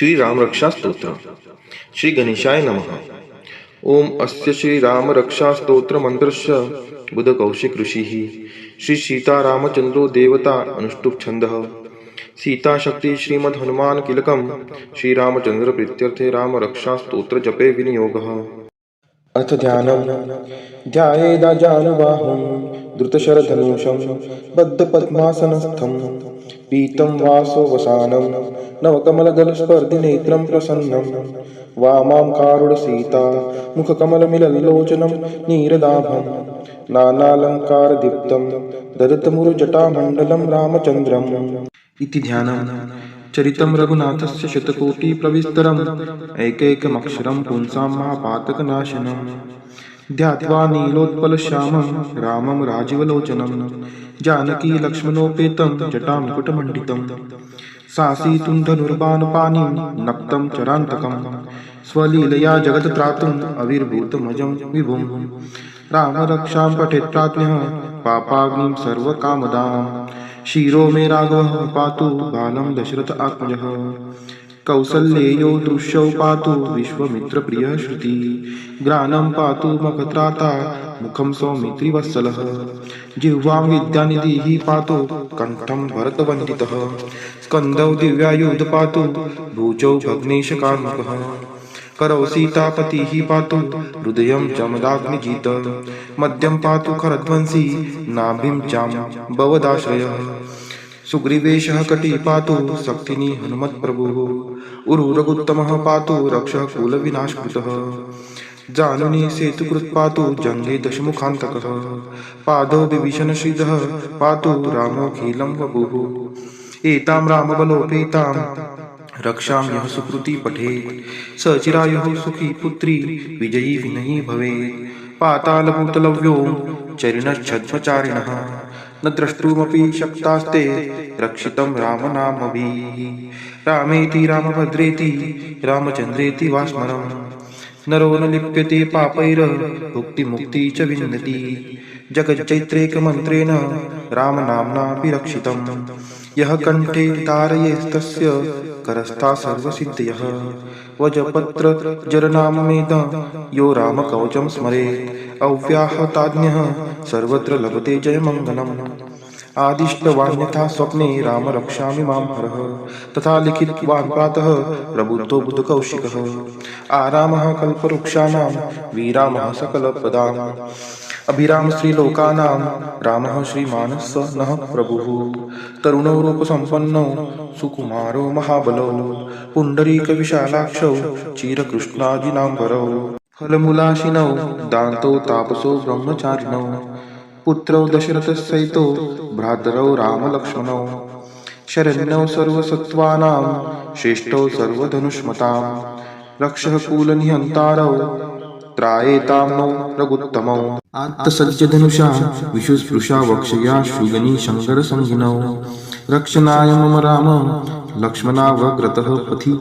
श्री राम रक्षा स्तोत्र। श्री गणेशाय नमः। ओम अस्य श्री राम रक्षा स्तोत्र मंत्रस्य बुध कौशिक ऋषिः श्री सीता रामचंद्रो देवता अनुष्टुप छंदः। सीता शक्ति श्रीमद् हनुमान किलकम श्री रामचंद्र प्रीत्यर्थे राम रक्षा स्तोत्र जपे विनियोगः। अथ ध्यानम्। ध्यायेदाजानुबाहुं द्रुतशरधनुषं बद्धपद्मासनस्थं पीतं वासोवसानं नवकमलदलस्पर्धिनेत्रं प्रसन्नं वामां कारुणसीता मुखकमलमिलल्लोचनं नीरदाभं नानालङ्कारदीप्तं ददतमुरुजटामण्डलं रामचन्द्रम् इति ध्यानम्। चरितं रघुनाथस्य शतकोटिप्रविस्तरम् एकैकमक्षरं पुंसां महापातकनाशनम् ध्यात्वा नीलोत्पलश्यामं रामं राजीवलोचनं जानकी लक्ष्मणोपेतं जटामुकुटमण्डितं सासीतुं धनुर्बाणपाणिं नक्तं चरान्तकं स्वलीलया जगत्त्रातुम् अविर्भूतमजं विभुं राम रक्षां पठेत् प्राज्ञः पापाग्निं सर्वकामदाम् शिरो मे राघवः पातु बालं दशरथ आत्मजः कौसल्येयो दृश्यौ पातु विश्वामित्रप्रियः श्रुति ग्रानं पातु मखत्राता मुखं सौमित्रिवत्सलः जिह्वां विद्यानिधिः पातु कण्ठं भरतवन्दितः स्कन्धौ दिव्यायुध पातु भुजौ भग्नेशकार्मुकः करौ सीतापतिः पातु हृदयं जमदाग्निजित मध्यं पातु खरध्वंसी नाभिं जाम्बवदाश्रयः सुग्रीवेशः कटी पातु शक्तिनी हनुमत्प्रभुः उरुरगुत्तमः पातु रक्षः कुलविनाशकृतः जानुनी सेतुकृत् पातु जङ्गे दशमुखान्तकः पादौ विभीषणश्रीधः पातु रामोऽखिलं वपुः एतां रामबलोपेतां रक्षां यः सुकृती पठेत् स चिरायुः सुखी पुत्री विजयी विनयी भवेत् पातालभूतलव्यो चरिणश्छद्मचारिणः न द्रष्टुमपि शक्तास्ते रक्षितं रामनामभिः रामेति रामभद्रेति रामचन्द्रेति वा स्मरम् नरो न लिप्यते पापैर्भुक्तिमुक्ति च विन्दति जगच्चैत्रैकमन्त्रेण रामनाम्नापि रक्षितं यः कण्ठे धारयेस्तस्य करस्था सर्वसिद्धयः वजपत्र जरनाममेद यो रामकवचं स्मरेत् अव्याहताज्ञः सर्वत्र लभते जयमङ्गलम् आदिष्टवान्यथा स्वप्ने राम रक्षामि मां हरः तथा लिखितवान् प्रातः प्रबुद्धो बुधकौशिकः आरामः कल्पवृक्षाणां विरामः सकलप्रदाम् अभिराम श्रीलोकानां रामः श्रीमानः नः प्रभुः तरुणो रूपसम्पन्नो सुकुमारो महाबलो पुण्डरीकविशालाक्षौ चिरकृष्णाजिनाम्बरौ फलमूलाशिनौ दान्तौ तापसो ब्रह्मचारिणौ पुत्रौ दशरथसहितो भ्रातरौ रामलक्ष्मणौ शरण्यौ सर्वसत्त्वानां श्रेष्ठौ सर्वधनुष्मतां रक्षः कुलनिहन्तारौ त्रायेतां नो रघुत्तमौ आत्तसज्जधनुषा विशुस्पृशा वक्षया शुगनी शङ्करसंहिनौ रक्षणाय मम राम लक्ष्मणावग्रतः पथि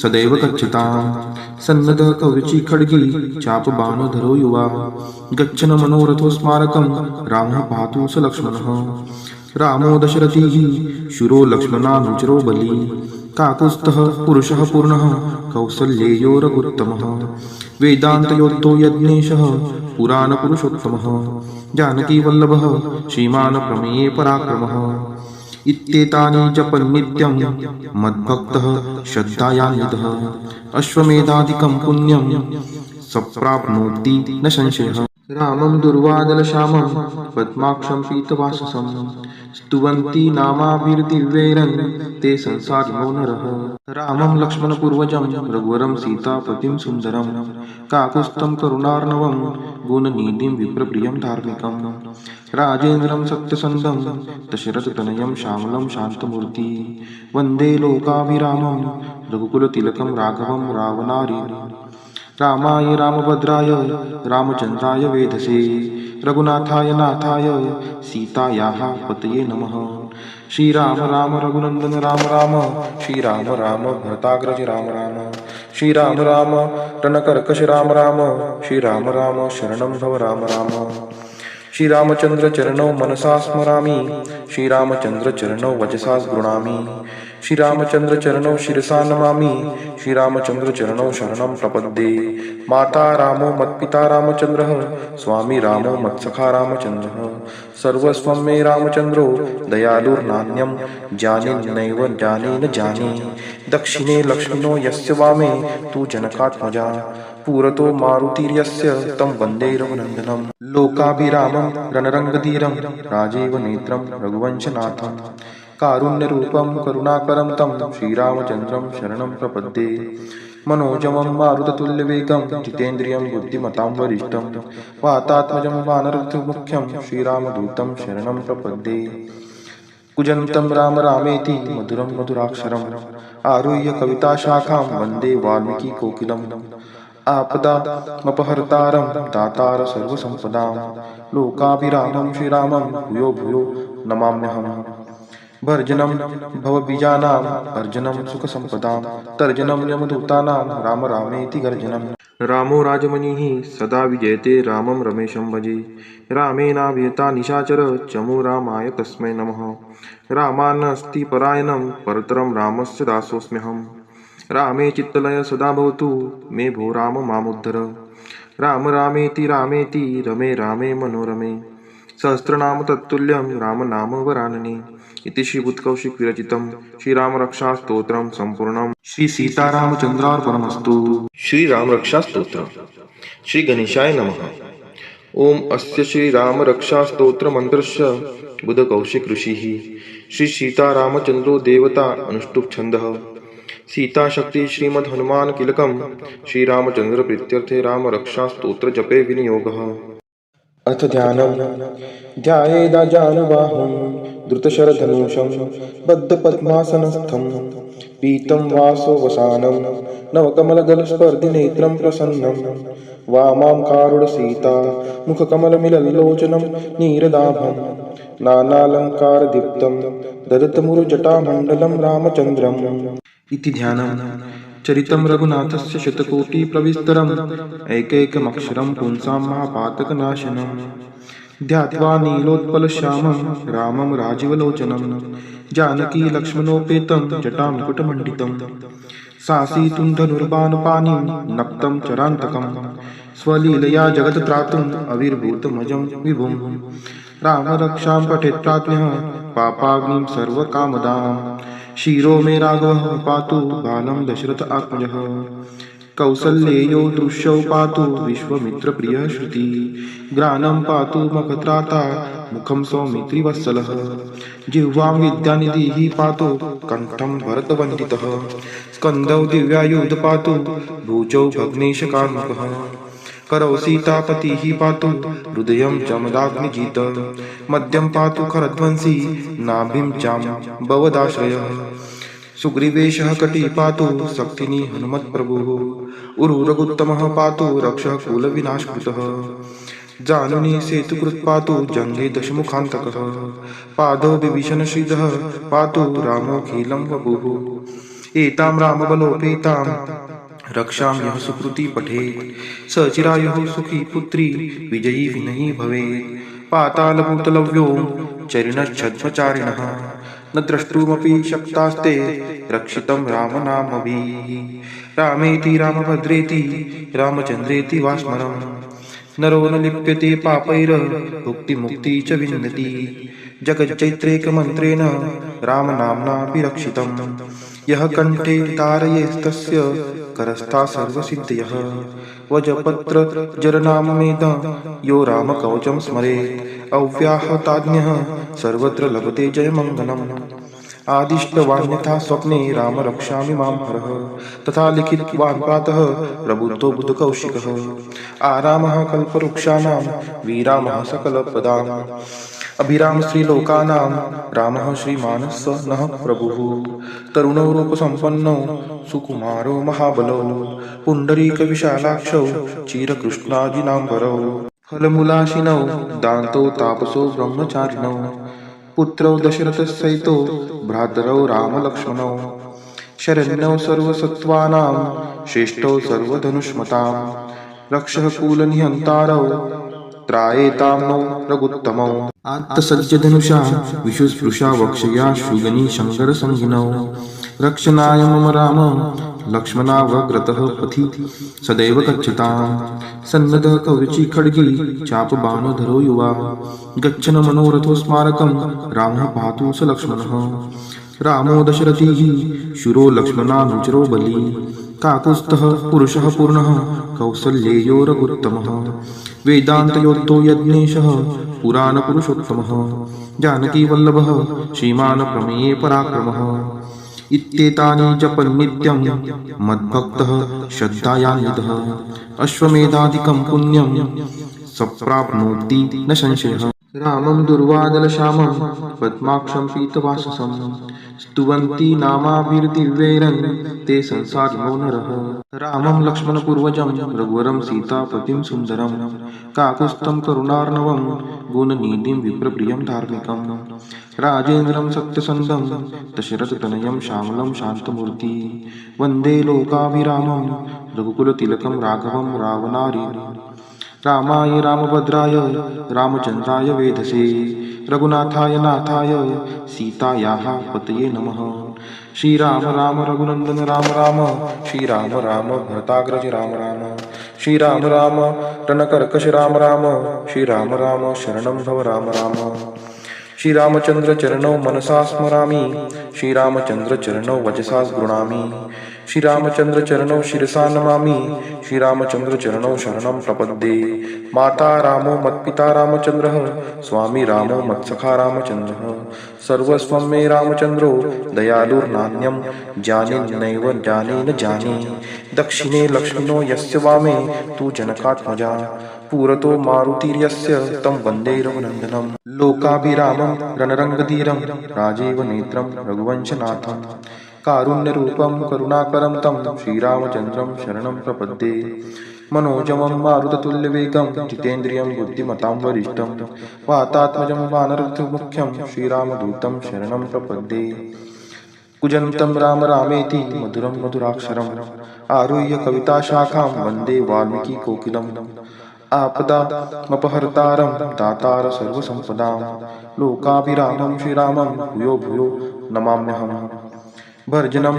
सदैव गच्छतां सन्नद्धः कवची खड्गी चापबाणधरो युवा गच्छन् मनोरथो स्मारकं रामः पातु स लक्ष्मणः रामो दशरथिः शूरो लक्ष्मणानुचरो बली काकुत्स्थः पुरुषः पूर्णः कौसल्येयो रघुत्तमः वेदान्तयोद्धो यज्ञेशः पुराणपुरुषोत्तमः जानकीवल्लभः श्रीमान् प्रमेये पराक्रमः इत्येतानि जपन्नित्यं मद्भक्तः श्रद्धायान्वितः अश्वमेधादिकं पुण्यं सप्राप्नोति न संशयः रामं दुर्वादलश्यामं पद्माक्षं पीतवाससं स्तुवन्ति नामाभिर्दिव्यैरन् ते संसारिणो नरः रामं लक्ष्मणपूर्वजं रघुवरं सीतापतिं सुन्दरं काकुत्स्थं करुणार्णवं गुणनिधिं विप्रप्रियं धार्मिकं राजेन्द्रं सत्यसन्धं दशरथतनयं श्यामलं शान्तमूर्ति वन्दे लोकाभिरामं रघुकुलतिलकं राघवं रावणारिणम् रामाय रामभद्राय रामचन्द्राय वेधसे रघुनाथाय नाथाय सीतायाः पतये नमः। श्रीराम राम रघुनन्दन राम राम श्रीराम राम भरताग्रज राम राम श्रीराम राम रणकर्कश राम राम श्रीराम राम शरणं भव राम राम श्रीरामचन्द्र चरणौ मनसा स्मरामि श्रीरामचन्द्र चरणौ वचसा गृह्णामि श्रीरामचंद्र चरणौ शिरसा नमामि श्रीरामचंद्र चरणौ शरणं प्रपद्ये। माता रामो मत्पिता रामचंद्रः स्वामी रामो मत्सखा रामचंद्रः सर्वस्वं मे रामचंद्रो दयालुर्नान्यं जाने नैव जाने न जाने। दक्षिणे लक्ष्मिनो यस्य वामे तु जनकात्मजा पुरतो मारुतिर्यस्य तं वन्दे रघुनन्दनं। लोकाभिरामं रणरङ्गधीरं राजीव नेत्रं रघुवंशनाथं कारुण्यरूपं करुणाकरं तं श्रीरामचन्द्रं शरणं प्रपद्ये। मनोजवं मारुततुल्यवेगं जितेन्द्रियं बुद्धिमतां वरिष्ठं वातात्मजं वानरमुख्यं श्रीरामदूतं शरणं प्रपद्ये। कूजन्तं राम रामेति मधुरं मधुराक्षरम् आरुह्य कविताशाखां वन्दे वाल्मीकिकोकिलम्। आपदामपहर्तारं दातार सर्वसम्पदां लोकाभिरामं श्रीरामं भूयो भूयो नमाम्यहम्। भर्जनं भवबीजानाम् अर्जनं सुखसम्पदां तर्जनं यमदूतानां राम रामेति गर्जनम्। रामो राजमणिः सदा विजयते रामं रमेशं भजे। रामेणाभिहता निशाचर चमु रामाय तस्मै नमः। रामान्नास्ति परायणं परतरं रामस्य दासोऽस्म्यहम्। रामे चित्तलय सदा भवतु मे भो राम मामुद्धर। राम रामेति रामेति रमे रामे मनोरमे सहस्रनाम तत्तुल्यं राम नाम वरानने। इति श्रीबुद्धकौशिक विरचितं श्रीरामरक्षास्तोत्रं संपूर्णं। श्री सीतारामचन्द्रार्पणमस्तु। श्रीरामरक्षास्तोत्र। श्री गणेशाय नमः। ओम अस्य श्रीरामरक्षास्तोत्रमन्त्रस्य बुद्धकौशिक ऋषिः श्री सीतारामचन्द्रो देवता अनुष्टुप् छन्दः। सीताशक्ति श्रीमद्हनुमान कीलकं श्रीरामचन्द्र प्रीत्यर्थे रामरक्षास्तोत्र जपे विनियोगः। अथ ध्यानम्। ध्यायेदाजानुबाहुं धृतशरधनुषं बद्धपद्मासनस्थं पीतं वासो वसानं नवकमलदलस्पर्धिनेत्रं प्रसन्नं। वामां कारुणसीता मुखकमलमिलल्लोचनं नीरदाभं नानालङ्कारदीप्तं ददतमुरुजटामण्डलं रामचन्द्रम्। इति ध्यानम्। चरितं रघुनाथस्य शतकोटिप्रविस्तरम् एकैकमक्षरं पुंसां महापातकनाशनं। ध्यात्वा नीलोत्पलश्यामं रामं राजीवलोचनं जानकी लक्ष्मणोपेतं जटामुकुटमण्डितं सासीतुं धनुर्बाणपाणिं नक्तं चरान्तकं स्वलीलया जगत्त्रातुम् अविर्भूतमजं विभुं। रामरक्षां पठेत् प्राज्ञः पापाग्निं सर्वकामदाम् शिरो मे राघवः पातु बालं दशरथ आत्मजः। कौसल्येयो दृश्यौ पातु विश्वामित्रप्रियः श्रुति ग्रानं पातु मखत्राता मुखं सौमित्रिवत्सलः। जिह्वां विद्यानिधिः पातु कण्ठं भरतवन्दितः स्कन्धौ दिव्यायुध पातु भुजौ भग्नेशकार्मुकः। करौ सीतापतिः पातु हृदयं जमदाग्निजित मध्यं पातु खरध्वंसी नाभिं जाम्बवदाश्रयः। सुग्रीवेशः कटी पातु शक्तिनी हनुमत्प्रभुः उरुरगुत्तमः पातु रक्षः कुलविनाशकृतः। जानुनी सेतुकृत् पातु जङ्गे दशमुखान्तकः पादौ विभीषणश्रीधः पातु रामोऽखिलं वपुः। एतां रामबलोपेतां रक्षां यः सुकृती पठेत् स चिरायुः सुखी पुत्री विजयी विनयी भवेत्। पातालभूतलव्यो चरिणश्छद्मचारिणः न द्रष्टुमपि शक्तास्ते रक्षितं रामनामभिः। रामेति रामभद्रेति रामचन्द्रेति वा स्मरम् नरो न लिप्यते पापैर्भुक्तिमुक्ति च विन्दति। जगच्चैत्रेकमन्त्रेण रामनाम्नापि रक्षितं यः कण्ठे धारयेस्तस्य करस्था सर्वसिद्धयः। वजपत्रजरनाममेद यो रामकवचं स्मरेत् अव्याहताज्ञः सर्वत्र लभते जयमङ्गलम्। आदिष्टवान्यथा स्वप्ने राम रक्षामि मां हरः तथा लिखितवान् प्रातः प्रबुद्धो बुद्धकौशिकः। आरामः कल्पवृक्षाणां विरामः सकलप्रदाम् अभिराम श्रीलोकानां रामः श्रीमानः नः प्रभुः। तरुणो रूपसम्पन्नो सुकुमारो महाबलो पुण्डरीकविशालाक्षौ चिरकृष्णाजिनाम्बरौ फलमूलाशिनौ दान्तो तापसो ब्रह्मचारिणौ पुत्रौ दशरथसहितो भ्रातरौ रामलक्ष्मणौ शरण्यौ सर्वसत्त्वानां श्रेष्ठौ सर्वधनुष्मतां रक्षः कुलनिहन्तारौ त्रायेतां नो रघुत्तमौ आत्तसज्जधनुषा विशुस्पृशा वक्षया शुगनी शङ्करसंहिनौ रक्षणाय मम राम लक्ष्मणावग्रतः पथि सदैव गच्छताम् सन्नतः कवची खड्गी चापबाणधरो युवा गच्छन मनोरथो स्मारकं रामः पातु स लक्ष्मणः रामो दशरथिः शूरो लक्ष्मणानुचरो बली काकुत्स्थः पुरुषः पूर्णः कौसल्येयो रघुत्तमः वेदान्तयोद्धो यज्ञेशः पुराणपुरुषोत्तमः जानकीवल्लभः श्रीमान् प्रमेये पराक्रमः इत्येतानि जपन्नित्यं मद्भक्तः श्रद्धायान्वितः अश्वमेधादिकं पुण्यं सप्राप्नोति न संशयः रामं दुर्वादलश्यामं पद्माक्षं पीतवाससं स्तुवन्ति नामाभिर्दिव्यैरन् ते संसारिणो नरः रामं लक्ष्मणपूर्वजं रघुवरं सीतापतिं सुन्दरं काकुत्स्थं करुणार्णवं गुणनिधिं विप्रप्रियं धार्मिकं राजेन्द्रं सत्यसन्धं दशरथतनयं श्यामलं शान्तमूर्ति वन्दे लोकाभिरामं रघुकुलतिलकं राघवं रावणारिणम् रामाय रामभद्राय रामचन्द्राय वेधसे रघुनाथाय नाथाय सीतायाः पतये नमः श्रीराम राम रघुनन्दन राम राम श्रीराम राम भरताग्रज राम राम श्रीराम राम रणकर्कश राम राम श्रीराम राम शरणं भव राम राम श्रीरामचंद्र चरणौ मनसा स्मरामि श्रीरामचंद्र चरणौ वचसा गृणामि श्रीरामचंद्र चरणौ शिरसा नमामि श्रीरामचंद्र चरणौ शरणं प्रपद्ये माता रामो मत्पिता रामचंद्रः स्वामी रामो मत्सखा रामचंद्रः सर्वस्वं मे रामचंद्रो दयालुर्नान्यं जाने नैव जाने न जाने दक्षिणे लक्ष्मणो यस्य वामे तु जनकात्मजा पुरतो मारुतिर्यस्य तं वन्दे रघुनन्दनं लोकाभिरामं रणरङ्गधीरं राजीव नेत्रं रघुवंशनाथं कारुण्यरूपं करुणाकरं तं श्रीरामचन्द्रं शरणं प्रपद्ये मनोजवं मारुततुल्यवेगं जितेन्द्रियं बुद्धिमतां वरिष्ठं वातात्मजं वानरमुख्यं श्रीरामदूतं शरणं प्रपद्ये कुजन्तं राम रामेति मधुरं मधुराक्षरम् आरुह्य कविताशाखां वन्दे वाल्मीकिकोकिलम् आपदामपहर्तारं दातार सर्वसम्पदां लोकाभिरामं श्रीरामं भूयो भूयो नमाम्यहम् भर्जनं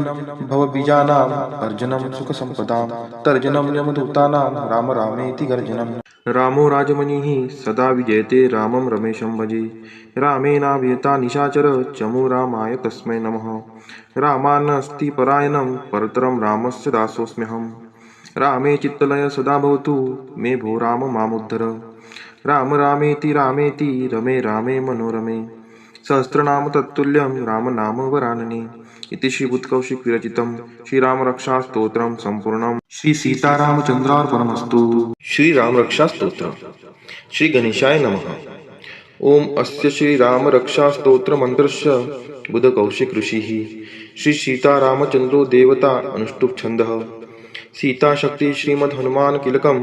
भवबीजानाम् अर्जनं सुखसम्पदां तर्जनं यमदूतानां राम रामेति गर्जनम् रामो राजमणिः सदा विजयते रामं रमेशं भजे रामेणाभियता निशाचर चमु रामाय तस्मै नमः रामान्नस्ति परायणं परतरं रामस्य दासोऽस्म्यहम् रामे चित्तलय सदा भवतु मे भो राम मामुद्धर राम रामेति रामेति रमे रामे मनोरमे सहस्रनाम तत्तुल्यं राम नाम वरानने इति श्रीबुद्धकौशिक विरचितं श्रीरामरक्षास्तोत्रं संपूर्णं श्री सीतारामचन्द्रार्पणमस्तु। श्रीरामरक्षास्तोत्रम् श्री गणेशाय नमः। ओम अस्य श्रीरामरक्षास्तोत्रमन्त्रस्य बुद्धकौशिक ऋषिः श्री सीतारामचन्द्रो देवता अनुष्टुप् छन्दः सीता शक्ति श्रीमद् हनुमान किलकम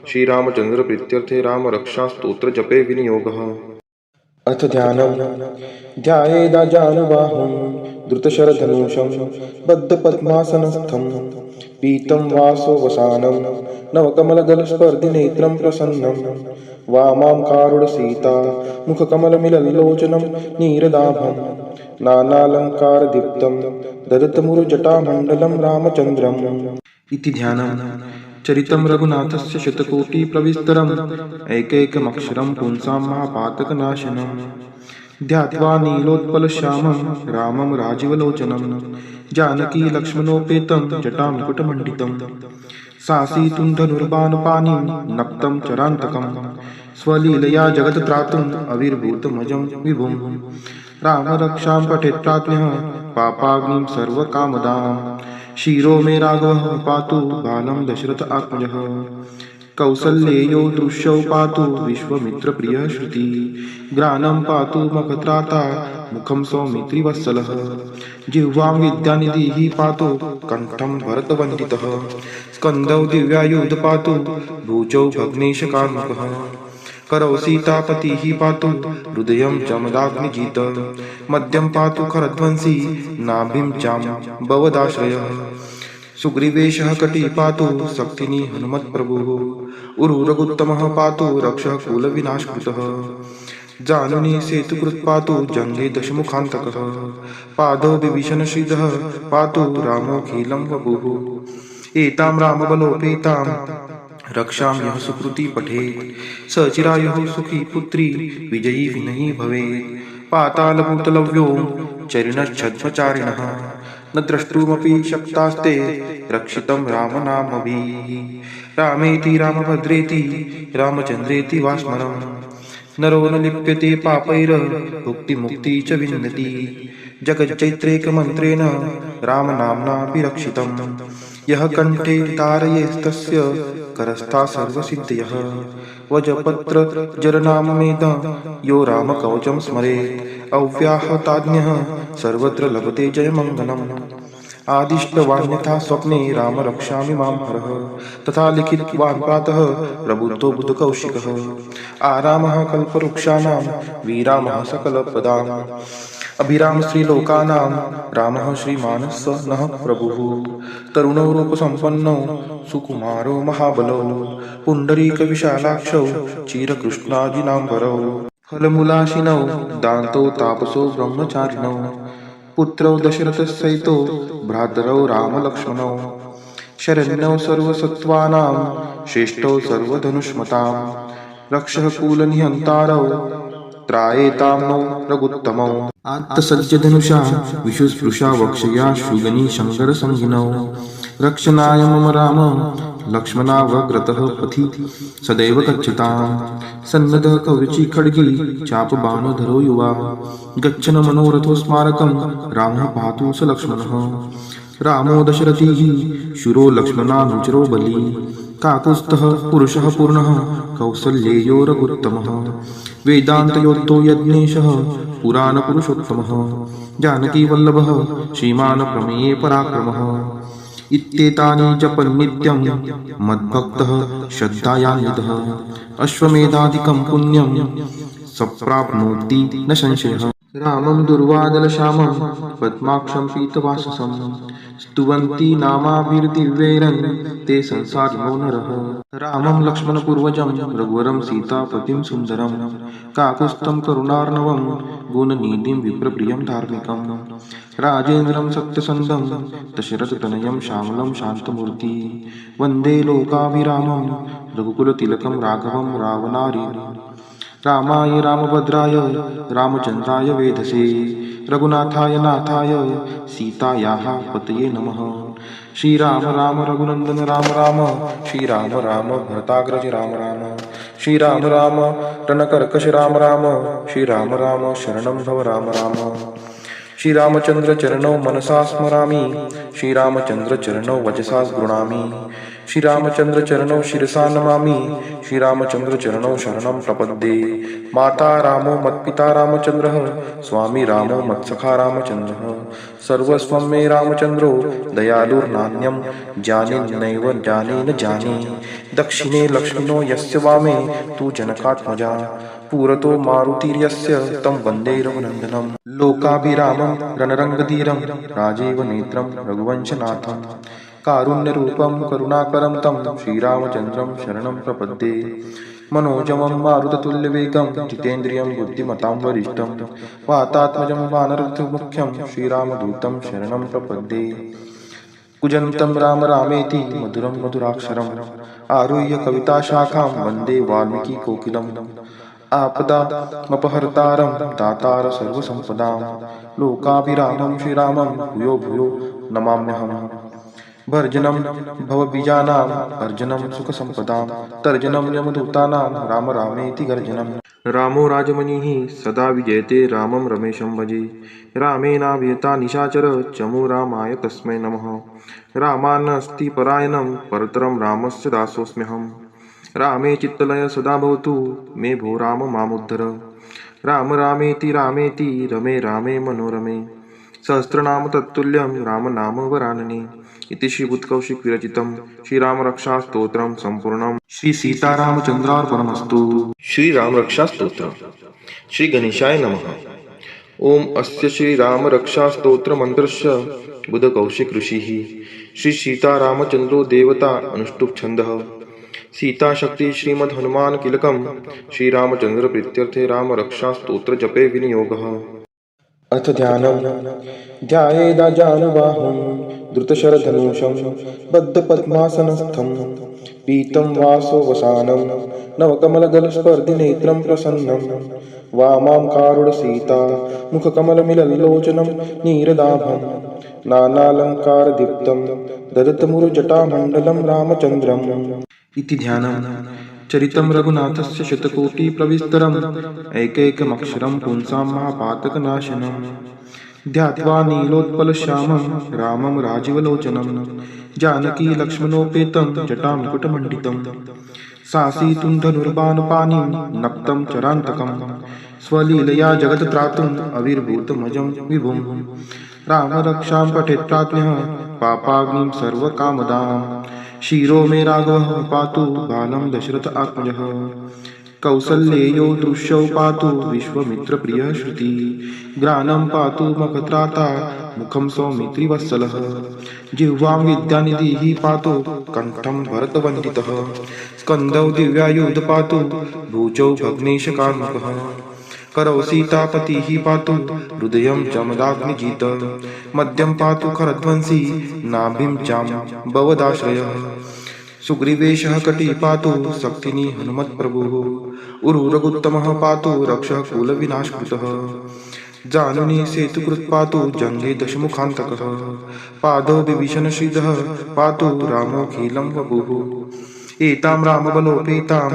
श्रीरामचंद्र प्रीत्यर्थे राम रक्षा स्तोत्र जपे विनियोगः। अथ ध्यानम् ध्यायेदाजानुबाहुं द्रुतशरधनुषं बद्धपद्मासनस्थं पीतं वासोवसानं नवकमलदलस्पर्धिनेत्रं प्रसन्नं वामां कारुणसीता मुखकमलमिलल्लोचनं नीरदाभं नानालङ्कारदीप्तं ददतमुरुजटामण्डलं रामचन्द्रम् इति ध्यानम् चरितं रघुनाथस्य शतकोटिप्रविस्तरम् एकैकमक्षरं पुंसां महापातकनाशनम् ध्यात्वा नीलोत्पलश्यामं रामं राजीवलोचनं जानकी लक्ष्मणोपेतं जटामुकुटमण्डितं सासीतुं धनुर्बाणपाणिं नक्तं चरान्तकं स्वलीलया जगत्त्रातुम् अविर्भूतमजं विभुं रामरक्षां पठेत् प्राज्ञः पापाग्निं सर्वकामदाम् शिरो मे राघवः पातु बालं दशरथ आत्मजः कौसल्येयो दृश्यौ पातु विश्वमित्रप्रियः श्रुति ग्रानं पातु मखत्राता मुखं सौमित्रिवत्सलः जिह्वां विद्यानिधिः पातु कण्ठं भरतवन्दितः स्कन्धौ दिव्यायुध पातु भुजौ भग्नेशकार्मुकः करौ सीतापतिः पातु हृदयं जमदाग्निजित मध्यं पातु खरध्वंसी नाभिं चां भवदाश्रयः सुग्रीवेशः कटी पातु शक्तिनी हनुमत्प्रभुः उरुरगुत्तमः पातु रक्षः कुलविनाशकृतः जानुनी सेतुकृत् पातु जङ्गे दशमुखान्तकः पादौ विभीषणश्रीधः पातु रामोऽखिलं वपुः एतां रामबलोपेतां रक्षां यः सुकृती पठेत् स चिरायुः सुखी पुत्री विजयी विनयी भवेत् पातालभूतलव्यो चरिणश्छद्मचारिणः न द्रष्टुमपि शक्तास्ते रक्षितं रामनामभिः रामेति रामभद्रेति रामचन्द्रेति वा स्मरम् नरो न लिप्यते पापैर्भुक्तिमुक्ति च विन्दति जगच्चैत्रैकमन्त्रेण रामनाम्नापि रक्षितम् यः कण्ठे धारयेस्तस्य करस्था सर्वसिद्धयः वजपत्रजरनाममेद यो रामकवचं स्मरेत् अव्याहताज्ञः सर्वत्र लभते जयमङ्गलम् आदिष्टवान्यथा स्वप्ने राम रक्षामि मां हरः तथा लिखितवान् प्रातः प्रबुद्धो बुधकौशिकः आरामः कल्पवृक्षाणां विरामः सकलपदाम् अभिराम श्रीलोकानां रामः श्रीमानः नः प्रभुः तरुणो रूपसम्पन्नो सुकुमारो महाबलो पुण्डरीकविशालाक्षौ चिरकृष्णाजिनाम्बरौ फलमूलाशिनौ दान्तौ तापसो ब्रह्मचारिणौ पुत्रौ दशरथसहितो भ्रातरौ रामलक्ष्मणौ शरण्यौ सर्वसत्त्वानां श्रेष्ठौ सर्वधनुष्मतां रक्षः कुलनिहन्तारौ त्रायेतां नो रघुत्तमौ आत्तसज्जधनुषा विशुस्पृशा वक्षया शुगनी शङ्करसंहिनौ रक्षणाय मम राम लक्ष्मणावग्रतः पथि सदैव गच्छतां सन्नद्धः कवची खड्गी चापबाणधरो युवा गच्छन् मनोरथो स्मारकं रामः पातु स लक्ष्मणः रामो दशरथिः शूरो लक्ष्मणानुचरो बली काकुत्स्थः पुरुषः पूर्णः कौसल्येयो रघुत्तमः वेदान्तयोद्धो यज्ञेशः पुराणपुरुषोत्तमः जानकीवल्लभः श्रीमान् प्रमेये पराक्रमः इत्येतानि जपन्नित्यं मद्भक्तः श्रद्धायान्वितः अश्वमेधादिकं पुण्यं सप्राप्नोति न संशयः रामं दुर्वादलश्यामं पद्माक्षं पीतवाससं स्तुवन्ति नामाभिर्दिव्यैरन् ते संसारिणो नरः रामं लक्ष्मणपूर्वजं रघुवरं सीतापतिं सुन्दरं काकुत्स्थं करुणार्णवं गुणनिधिं विप्रप्रियं धार्मिकं राजेन्द्रं सत्यसन्धं दशरथतनयं श्यामलं शान्तमूर्ति वन्दे लोकाभिरामं रघुकुलतिलकं राघवं रावणारि रामाय रामभद्राय रामचन्द्राय वेधसे रघुनाथाय नाथाय सीतायाः पतये नमः श्रीराम राम रघुनन्दन राम राम श्रीराम राम भरताग्रज राम राम श्रीराम राम रणकर्कश राम राम श्रीराम राम शरणं भव राम राम श्रीरामचन्द्र चरणौ मनसा स्मरामि श्रीरामचन्द्र चरणौ वचसा गृह्णामि श्रीरामचन्द्र चरणौ शिरसा नमामि श्रीरामचन्द्र चरणौ शरणं प्रपद्ये माता रामो मत्पिता रामचन्द्रः स्वामी रामो मत्सखा रामचन्द्रः सर्वस्वं मे रामचन्द्रो दयालुर्नान्यं जाने नैव जाने न जाने दक्षिणे लक्ष्मिनो यस्य वामे तु जनकात्मजा पुरतो मारुतिर्यस्य तं वन्दे रघुनन्दनं लोकाभिरामं रणरङ्गधीरं राजीव नेत्रं रघुवंशनाथं कारुण्यरूपं करुणाकरं तं श्रीरामचन्द्रं शरणं प्रपद्ये मनोजवं मारुततुल्यवेगं जितेन्द्रियं बुद्धिमतां वरिष्ठं वातात्मजं वानरमुख्यं श्रीरामदूतं शरणं प्रपद्ये कुजन्तं राम रामेति मधुरं मधुराक्षरम् आरुह्य कविताशाखां वन्दे वाल्मीकिकोकिलम् आपदामपहर्तारं दातार सर्वसम्पदां लोकाभिरामं श्रीरामं भूयो भूयो नमाम्यहम् भर्जनं भवबीजानां अर्जनं सुखसम्पदां तर्जनं यमदूतानां राम रामेति गर्जनम् रामो राजमणिः सदा विजयते रामं रमेशं भजे रामेणाभिहता निशाचर चमु रामाय तस्मै नमः रामान्नास्ति परायणं परतरं रामस्य दासोऽस्म्यहम् रामे चित्तलय सदा भवतु मे भो राम मामुद्धर राम रामेति रामेति रमे रामे मनोरमे सहस्रनाम तत्तुल्यं राम नाम वरानने इति श्रीबुद्धकौशिक विरचितं श्रीरामरक्षास्तोत्रं संपूर्णं श्री सीतारामचन्द्रार्पणमस्तु। श्रीरामरक्षास्तोत्र। श्री गणेशाय नमः। ओम अस्य श्रीरामरक्षास्तोत्रमन्त्रस्य बुधकौशिक ऋषिः श्री सीतारामचन्द्रो देवता अनुष्टुप् छन्दः सीताशक्ति श्रीमद् हनुमान कीलकं श्रीरामचन्द्र प्रीत्यर्थे रामरक्षास्तोत्रजपे विनियोगः। अर्थ ध्यानम् ध्यायेदाजानुबाहुं धृतशरधनुषं बद्धपद्मासनस्थं पीतं वासो वसानं नवकमलदलस्पर्धिनेत्रं प्रसन्नं वामां कारुणसीता मुखकमलमिलल्लोचनं नीरदाभं नानालङ्कारदीप्तं ददतमुरुजटामण्डलं रामचन्द्रम् इति ध्यानम्। चरितं रघुनाथस्य शतकोटिप्रविस्तरम् एकैकमक्षरं पुंसां महापातकनाशनं ध्यात्वा नीलोत्पलश्यामं रामं राजीवलोचनं जानकी लक्ष्मणोपेतं जटामुकुटमण्डितं सासीतुं धनुर्बाणपाणिं नक्तं चरान्तकं स्वलीलया जगत्त्रातुम् अविर्भूतमजं विभुं रामरक्षां पठेत् प्राज्ञः पापाग्निं सर्वकामदाम् शिरो मे राघवः पातु बालं दशरथ आत्मजः कौसल्येयो दृश्यौ पातु विश्वमित्रप्रियः श्रुति ग्रानं पातु मखत्राता मुखं सौमित्रिवत्सलः जिह्वां विद्यानिधिः पातु कण्ठं भरतवन्दितः स्कन्दौ दिव्यायुध पातु भुजौ भग्नेशकार्मुकः करौ सीतापतिः पातु हृदयं जमदाग्निजित मध्यं पातु खरध्वंसी नाभिं जाम्बवदाश्रयः सुग्रीवेशः कटी पातु शक्तिनी हनुमत्प्रभुः उरुरगुत्तमः पातु रक्षः कुलविनाशकृतः जानुनी सेतुकृत् पातु जङ्गे दशमुखान्तकः पादौ विभीषणश्रीधः पातु रामोऽखिलं वपुः एतां रामबलोपेतां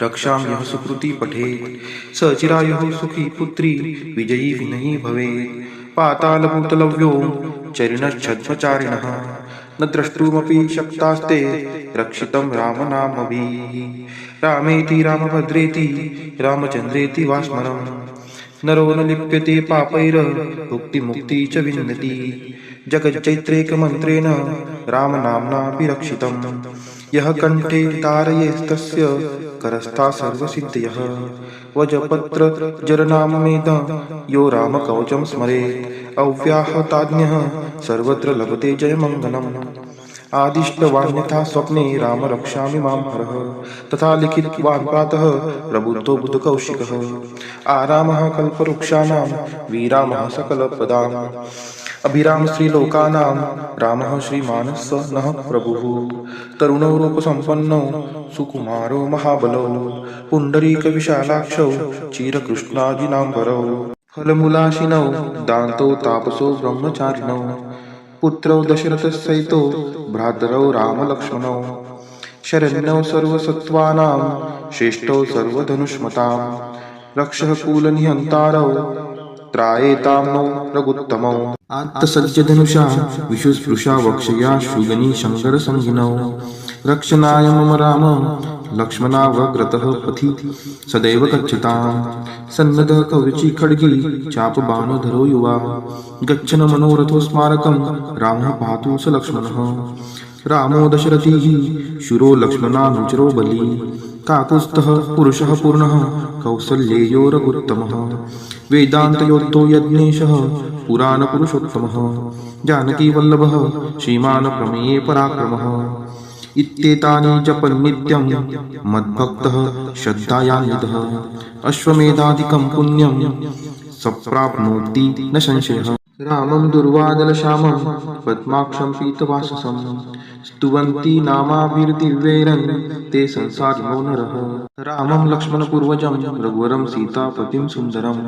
रक्षां यः सुकृती पठेत् स चिरायुः सुखी पुत्री विजयी विनयी भवेत् पातालभूतलव्यो चरिणश्छद्मचारिणः न द्रष्टुमपि शक्तास्ते रक्षितं रामनामभिः रामेति रामभद्रेति रामचन्द्रेति वा स्मरम् नरो न लिप्यते पापैर्भुक्तिमुक्ति च विन्दति जगच्चैत्रेकमन्त्रेण रामनाम्नापि रक्षितम् यः कण्ठे धारयेस्तस्य करस्था सर्वसिद्धयः वजपत्रजरनाममेद यो रामकवचं स्मरेत् अव्याहताज्ञः सर्वत्र लभते जयमङ्गलम् आदिष्टवान्यथा स्वप्ने राम रक्षामि मां हरः तथा लिखितवान् प्रातः प्रबुद्धो बुधकौशिकः आरामः कल्पवृक्षाणां विरामः सकलप्रदाम् अभिराम श्रीलोकानां रामः श्रीमानः नः प्रभुः तरुणो रूपसम्पन्नो सुकुमारो महाबलो पुण्डरीकविशालाक्षौ चिरकृष्णाजिनाम्बरौ फलमूलाशिनौ दान्तो तापसो ब्रह्मचारिणौ पुत्रौ दशरथसहितो भ्रातरौ रामलक्ष्मणौ शरण्यौ सर्वसत्त्वानां श्रेष्ठौ सर्वधनुष्मतां रक्षः कुलनिहन्तारौ त्रायेतां नो रघुत्तमौ आत्तसज्जधनुषा विशुस्पृशा वक्षया शृगनी शङ्करसंहिनौ रक्षणाय मम राम लक्ष्मणावग्रतः पथि सदैव गच्छतां सन्नद्धः कवची खड्गी चापबाणधरो युवा गच्छन मनोरथो स्मारकं रामः पातु स लक्ष्मणः रामो दशरथिः शूरो लक्ष्मणानुचरो बली काकुत्स्थः पुरुषः पूर्णः कौसल्येयो रघुत्तमः वेदान्तयोक्तो यज्ञेशः पुराणपुरुषोत्तमः जानकीवल्लभः श्रीमान् प्रमेये पराक्रमः इत्येतानि जपन्नित्यं मद्भक्तः श्रद्धायान्वितः अश्वमेधादिकं पुण्यं सप्राप्नोति न संशयः रामं दुर्वादलश्यामं पद्माक्षं पीतवाससं स्तुवन्ति नामाभिर्दिव्यैरन् ते संसारिणो नरः रामं लक्ष्मणपूर्वजं रघुवरं सीतापतिं सुन्दरं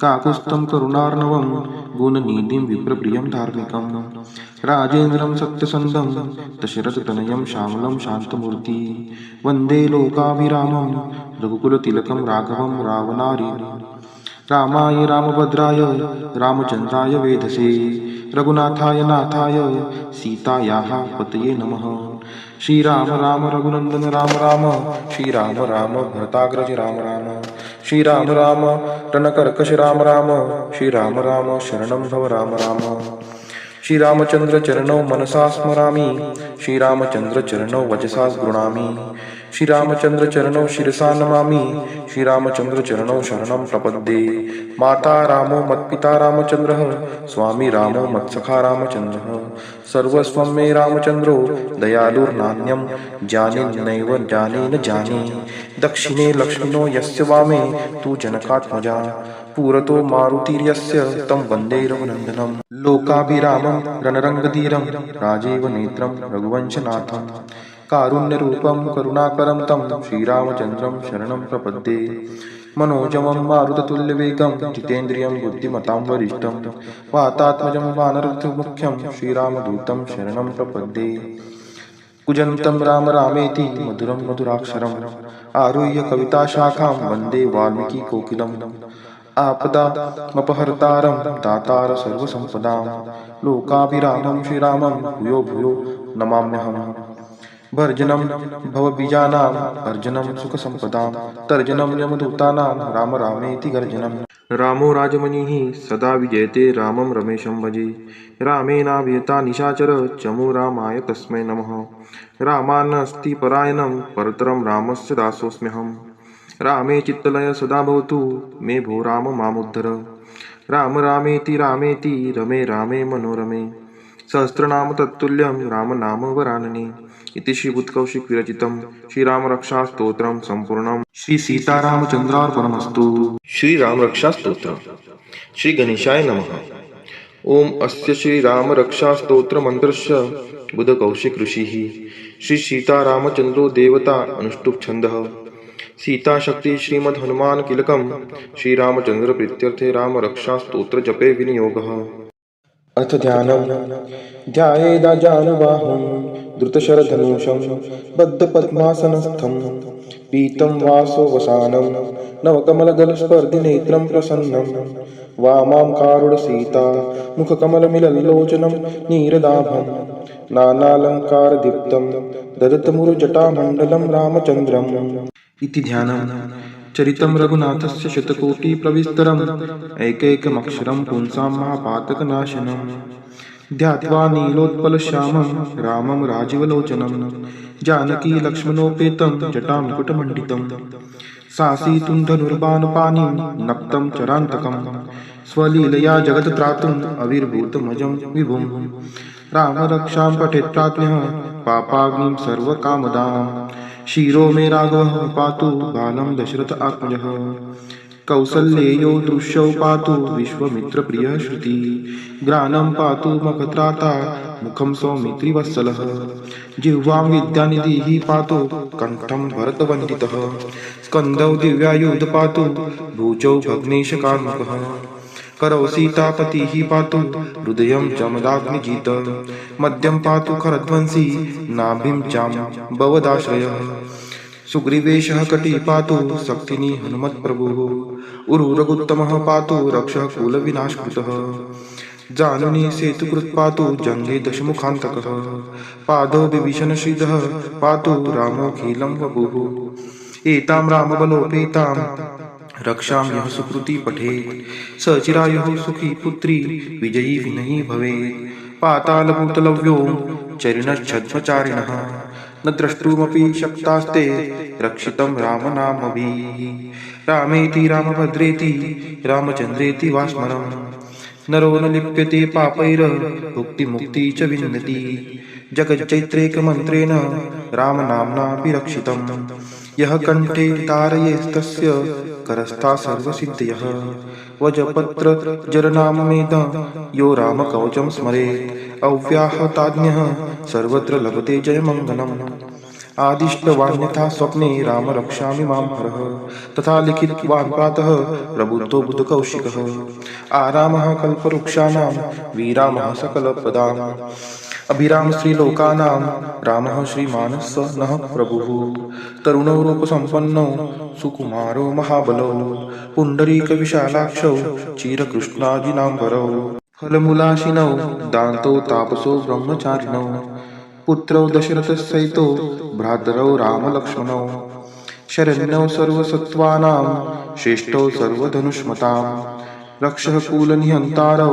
काकुत्स्थं करुणार्णवं गुणनिधिं विप्रप्रियं धार्मिकं राजेन्द्रं सत्यसन्धं दशरथतनयं श्यामलं शान्तमूर्ति वन्दे लोकाभिरामं रघुकुलतिलकं राघवं रावणारिम् रामाय रामभद्राय रामचन्द्राय वेधसे रघुनाथाय नाथाय सीतायाः पतये नमः श्रीराम राम रघुनन्दन राम राम श्रीराम राम भरताग्रज राम राम श्रीराम राम रणकर्कश राम राम श्रीराम राम शरणं भव राम राम श्रीरामचंद्र चरणौ मनसा स्मरामि श्रीरामचंद्र चरणौ वचसा गृणामि श्रीरामचंद्र चरणौ शिरसा नमामि श्रीरामचंद्र चरणौ शरणं प्रपद्ये माता रामो मत्पिता रामचंद्रः स्वामी रामो मत्सखा रामचंद्रः सर्वस्वं मे रामचंद्रो दयालुर्नान्यं जाने न जाने दक्षिणे लक्ष्मणो यस्य वामे तु जनकात्मजा पुरतो मारुतिर्यस्य तं वन्दे रघुनन्दनं लोकाभिरामं रणरङ्गधीरं राजीव नेत्रं रघुवंशनाथं कारुण्यरूपं करुणाकरं तं श्रीरामचन्द्रं शरणं प्रपद्ये मनोजवं मारुततुल्यवेगं जितेन्द्रियं बुद्धिमतां वरिष्ठं वातात्मजं वानरमुख्यं श्रीरामदूतं शरणं प्रपद्ये कुजन्तं राम रामेति मधुरं मधुराक्षरम् आरुह्य कविताशाखां वन्दे वाल्मीकिकोकिलम् आपदामपहर्तारं दातार सर्वसम्पदां लोकाभिरामं श्रीरामं भूयो भूयो नमाम्यहम् भर्जनं भवबीजानां अर्जनं सुखसम्पदां तर्जनं यमदूतानां राम रामेति गर्जनम् रामो राजमणिः सदा विजयते रामं रमेशं भजे रामेणाभियता निशाचर चमु रामाय तस्मै नमः रामान्नस्ति परायणं परतरं रामस्य दासोऽस्म्यहम् रामे चित्तलय सदा भवतु मे भो राम मामुद्धर राम रामेति रमे रामे मनोरमे सहस्रनाम तत्तुल्यं राम नाम वरानने इति श्रीबुद्धकौशिक विरचितं श्रीरामरक्षास्तोत्रं संपूर्णं श्री सीतारामचन्द्रार्पणमस्तु। श्रीरामरक्षास्तोत्रम्। श्री गणेशाय नमः। ओम अस्य श्रीरामरक्षास्तोत्रमन्त्रस्य बुद्धकौशिक ऋषिः श्री सीतारामचन्द्रो देवता अनुष्टुप् छन्दः सीताशक्ति श्रीमद् हनुमान किलकम श्रीरामचंद्र प्रीत्यर्थे राम रक्षा स्तोत्र जपे विनियोगः। अथ ध्यानम् ध्यायेदाजानुबाहुं द्रुतशरधनुषं बद्धपद्मासनस्थं पीतं वासो वसानं नवकमलदलस्पर्धिनेत्रं प्रसन्नं वामां कारुणसीता मुखकमलमिलल्लोचनं नीरदाभं नानालङ्कारदीप्तं ददतमुरुजटामण्डलं रामचन्द्रम् इति ध्यानम्। चरितं रघुनाथस्य शतकोटिप्रविस्तरम् एकैकमक्षरं पुंसां महापातकनाशनम् ध्यात्वा नीलोत्पलश्यामं रामं राजीवलोचनं जानकी लक्ष्मणोपेतं जटामुकुटमण्डितं सासीतुं धनुर्बाणपाणिं नक्तं चरान्तकं स्वलीलया जगत्त्रातुम् अविर्भूतमजं विभुं रामरक्षां पठेत् प्राज्ञः पापाग्निं सर्वकामदाम् शिरो मे राघवः पातु बालं दशरथ आत्मजः कौसल्येयो दृश्यौ पातु विश्वमित्रप्रियः श्रुति ग्रानं पातु मखत्राता मुखं सौमित्रिवत्सलः जिह्वां विद्यानिधिः पातु कण्ठं भरतवन्दितः स्कन्दौ दिव्यायुध पातु भुजौ भग्नेशकार्मुकः करौ सीतापतिः पातु हृदयं जमदाग्निजित मध्यं पातु खरध्वंसी नाभिं जाम्बवदाश्रयः सुग्रीवेशः कटी पातु शक्तिनी हनुमत्प्रभुः उरुरगुत्तमः पातु रक्षः कुलविनाशकृतः जानुनी सेतुकृत् पातु जङ्गे दशमुखान्तकः पादौ विभीषणश्रीधः पातु रामोऽखिलं वपुः एतां रामबलोपेतां रक्षां यः सुकृती पठेत् स चिरायुः सुखी पुत्री विजयी विनयी भवेत् पातालभूतलव्यो चरिणश्छद्मचारिणः न द्रष्टुमपि शक्तास्ते रक्षितं रामनामभिः रामेति रामभद्रेति रामचन्द्रेति वा स्मरम् नरो न लिप्यते पापैर्भुक्तिमुक्ति च विन्दति जगच्चैत्रैकमन्त्रेण रामनाम्नापि रक्षितम् यः कण्ठे धारयेस्तस्य करस्था सर्वसिद्धयः वजपत्र जरनाममेद यो रामकवचं स्मरेत् अव्याहताज्ञः सर्वत्र लभते जयमङ्गलम् आदिष्टवान्यथा स्वप्ने राम रक्षामि मां हरः तथा लिखितवान् प्रातः प्रबुद्धो बुद्धकौशिकः आरामः कल्पवृक्षाणां विरामः सकलपदाम् अभिराम श्रीलोकानां रामः श्रीमानः नः प्रभुः तरुणो रूपसम्पन्नो सुकुमारो महाबलो पुण्डरीकविशालाक्षौ चिरकृष्णाजिनाम्बरौ फलमूलाशिनौ दान्तौ तापसो ब्रह्मचारिणौ पुत्रौ दशरथसहितो भ्रातरौ रामलक्ष्मणौ शरण्यौ सर्वसत्त्वानां श्रेष्ठौ सर्वधनुष्मतां रक्षः कुलनिहन्तारौ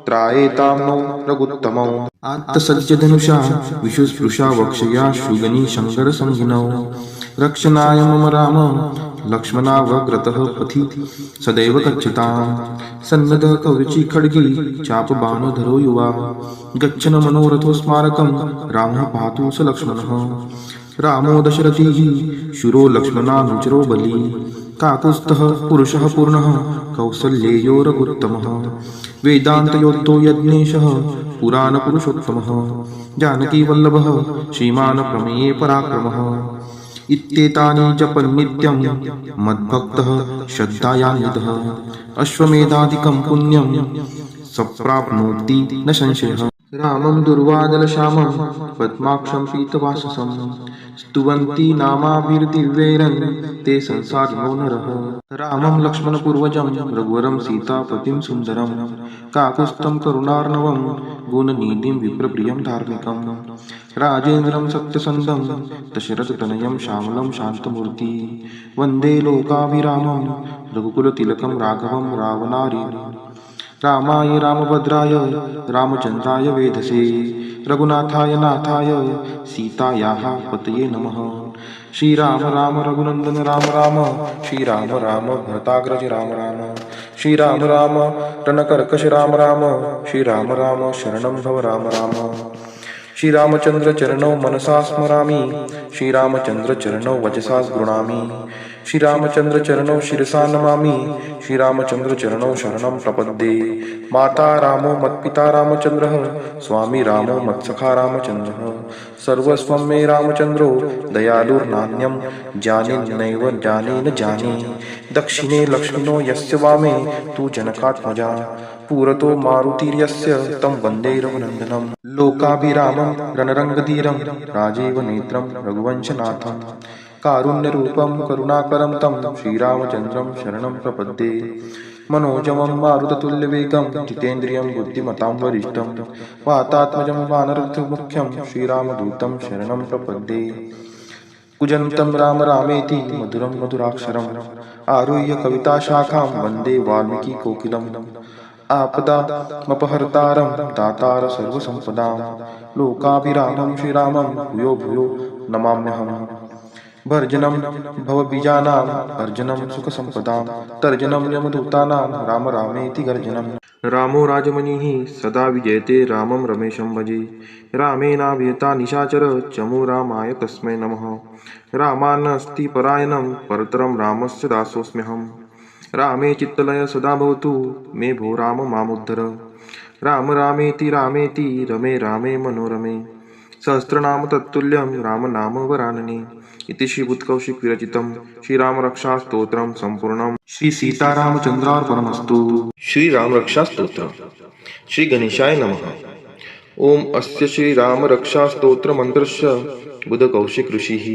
त्रायेतां नो रघुत्तमौ आत्तसज्जधनुषा विशुस्पृशा वक्षया शुगनी शङ्करसंहिनौ रक्षणाय मम राम लक्ष्मणावग्रतः पथि सदैव गच्छतां सन्नदः कवची खड्गी चापबाणधरो युवा गच्छन् मनोरथो स्मारकं रामः पातु स लक्ष्मणः रामो दशरथिः शूरो लक्ष्मणानुचरो बली काकुत्स्थः पुरुषः पूर्णः कौसल्येयो रघुत्तमः वेदान्तयोद्धो यज्ञेशः पुराणपुरुषोत्तमः जानकीवल्लभः श्रीमान् प्रमेये पराक्रमः इत्येतानि जपन् नित्यं मद्भक्तः श्रद्धायान्वितः अश्वमेधादिकं पुण्यं सप्राप्नोति न संशयः रामं दुर्वादलश्यामं पद्माक्षं पीतवाससं स्तुवन्ति नामाभिर्दिव्यैरन् ते संसारिणो नरः रामं लक्ष्मणपूर्वजं रघुवरं सीतापतिं सुन्दरं काकुत्स्थं करुणार्णवं गुणनिधिं विप्रप्रियं धार्मिकं राजेन्द्रं सत्यसन्धं दशरथतनयं श्यामलं शान्तमूर्ति वन्दे लोकाभिरामं रघुकुलतिलकं राघवं रावणारिणम् रामाय रामभद्राय रामचन्द्राय वेधसे रघुनाथाय नाथाय सीतायाः पतये नमः श्रीराम राम रघुनन्दन राम राम श्रीराम राम भरताग्रज राम राम श्रीराम राम रणकर्कश राम राम श्रीराम राम शरणं भव राम राम श्रीरामचंद्र चरणौ मनसा स्मरामि श्रीरामचंद्र चरणौ वचसा गृणामि श्रीरामचंद्र चरणौ शिरसा नमामि श्रीरामचंद्र चरणौ शरणं प्रपद्ये माता रामो मत्पिता रामचंद्रः स्वामी रामो मत्सखा रामचंद्रः सर्वस्वं मे रामचंद्रो दयालुर्नान्यं जाने नैव जाने न जाने दक्षिणे लक्ष्मिनो यस्य वामे तु जनकात्मजा पुरतो मारुतिर्यस्य तं वन्दे रघुनन्दनं लोकाभिरामं रणरङ्गधीरं राजीव नेत्रं रघुवंशनाथं कारुण्यरूपं करुणाकरं तं श्रीरामचन्द्रं शरणं प्रपद्ये मनोजवं मारुततुल्यवेगं जितेन्द्रियं बुद्धिमतां वरिष्ठं वातात्मजं वानरमुख्यं श्रीरामदूतं शरणं प्रपद्ये कुजन्तं राम रामेति मधुरं मधुराक्षरम् आरुह्य कविताशाखां वन्दे वाल्मीकिकोकिलम् आपदामपहर्तारं दातार सर्वसम्पदां लोकाभिरामं श्रीरामं भूयो भूयो नमाम्यहम् भर्जनं भवबीजानां अर्जनं सुखसम्पदां तर्जनं यमदूतानां राम रामेति गर्जनम् रामो राजमणिः सदा विजयते रामं रमेशं भजे रामेणाभिहता निशाचर चमु रामाय तस्मै नमः रामान्नास्ति परायणं परतरं रामस्य दासोऽस्म्यहम् रामे चित्तलय सदा भवतु मे भो राम मामुद्धर राम रामेति रामेति रमे रामे मनोरमे सहस्रनाम तत्तुल्यं राम नाम वरानने इति श्रीबुद्धकौशिक विरचितं श्रीरामरक्षास्तोत्रं संपूर्णं श्री सीतारामचन्द्रार्पणमस्तु। श्रीरामरक्षास्तोत्र श्री गणेशाय नमः। ओम अस्य श्रीरामरक्षास्तोत्रमन्त्रस्य बुद्धकौशिक ऋषिः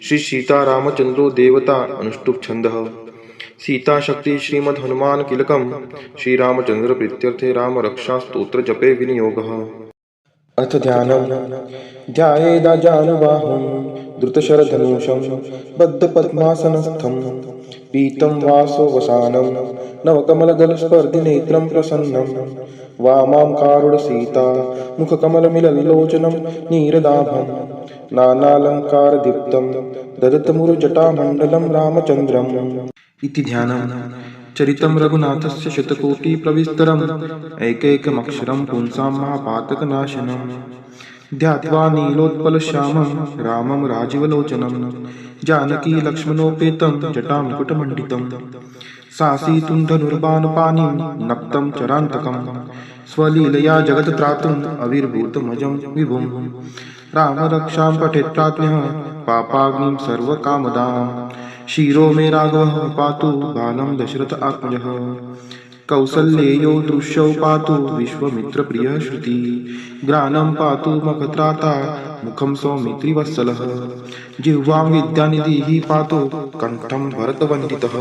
श्री सीतारामचन्द्रो देवता अनुष्टुप् छन्दः सीताशक्ति श्रीमद् हनुमान कीलकं श्रीरामचन्द्र प्रीत्यर्थे रामरक्षास्तोत्र जपे विनियोगः। अर्थ ध्यानम् ध्यायेदाजानुबाहुं द्रुतशरधनुषं बद्धपद्मासनस्थं पीतं वासो वसानं नवकमलदलस्पर्धिनेत्रं प्रसन्नं वामां कारुणसीता मुखकमलमिलल्लोचनं नीरदाभं नानालङ्कारदीप्तं ददतमुरुजटामण्डलं रामचन्द्रम् इति ध्यानम्। चरितं रघुनाथस्य शतकोटिप्रविस्तरम् एकैकमक्षरं पुंसां महापातकनाशनम् ध्यात्वा नीलोत्पलश्यामं रामं राजीवलोचनं जानकी लक्ष्मणोपेतं जटामुकुटमण्डितं सासीतुं धनुर्बाणपाणिं नक्तं चरान्तकं स्वलीलया जगत्त्रातुम् अविर्भूतमजं विभुं रामरक्षां पठेत् प्राज्ञः पापाग्निं सर्वकामदाम् क्षीरो मे राघवः पातु बालं दशरथ आत्मजः कौसल्येयो दृश्यौ पातु विश्वमित्रप्रियः श्रुति ग्रानं पातु मखत्राता मुखं सौमित्रिवत्सलः जिह्वां विद्यानिधिः पातु कण्ठं भरतवन्दितः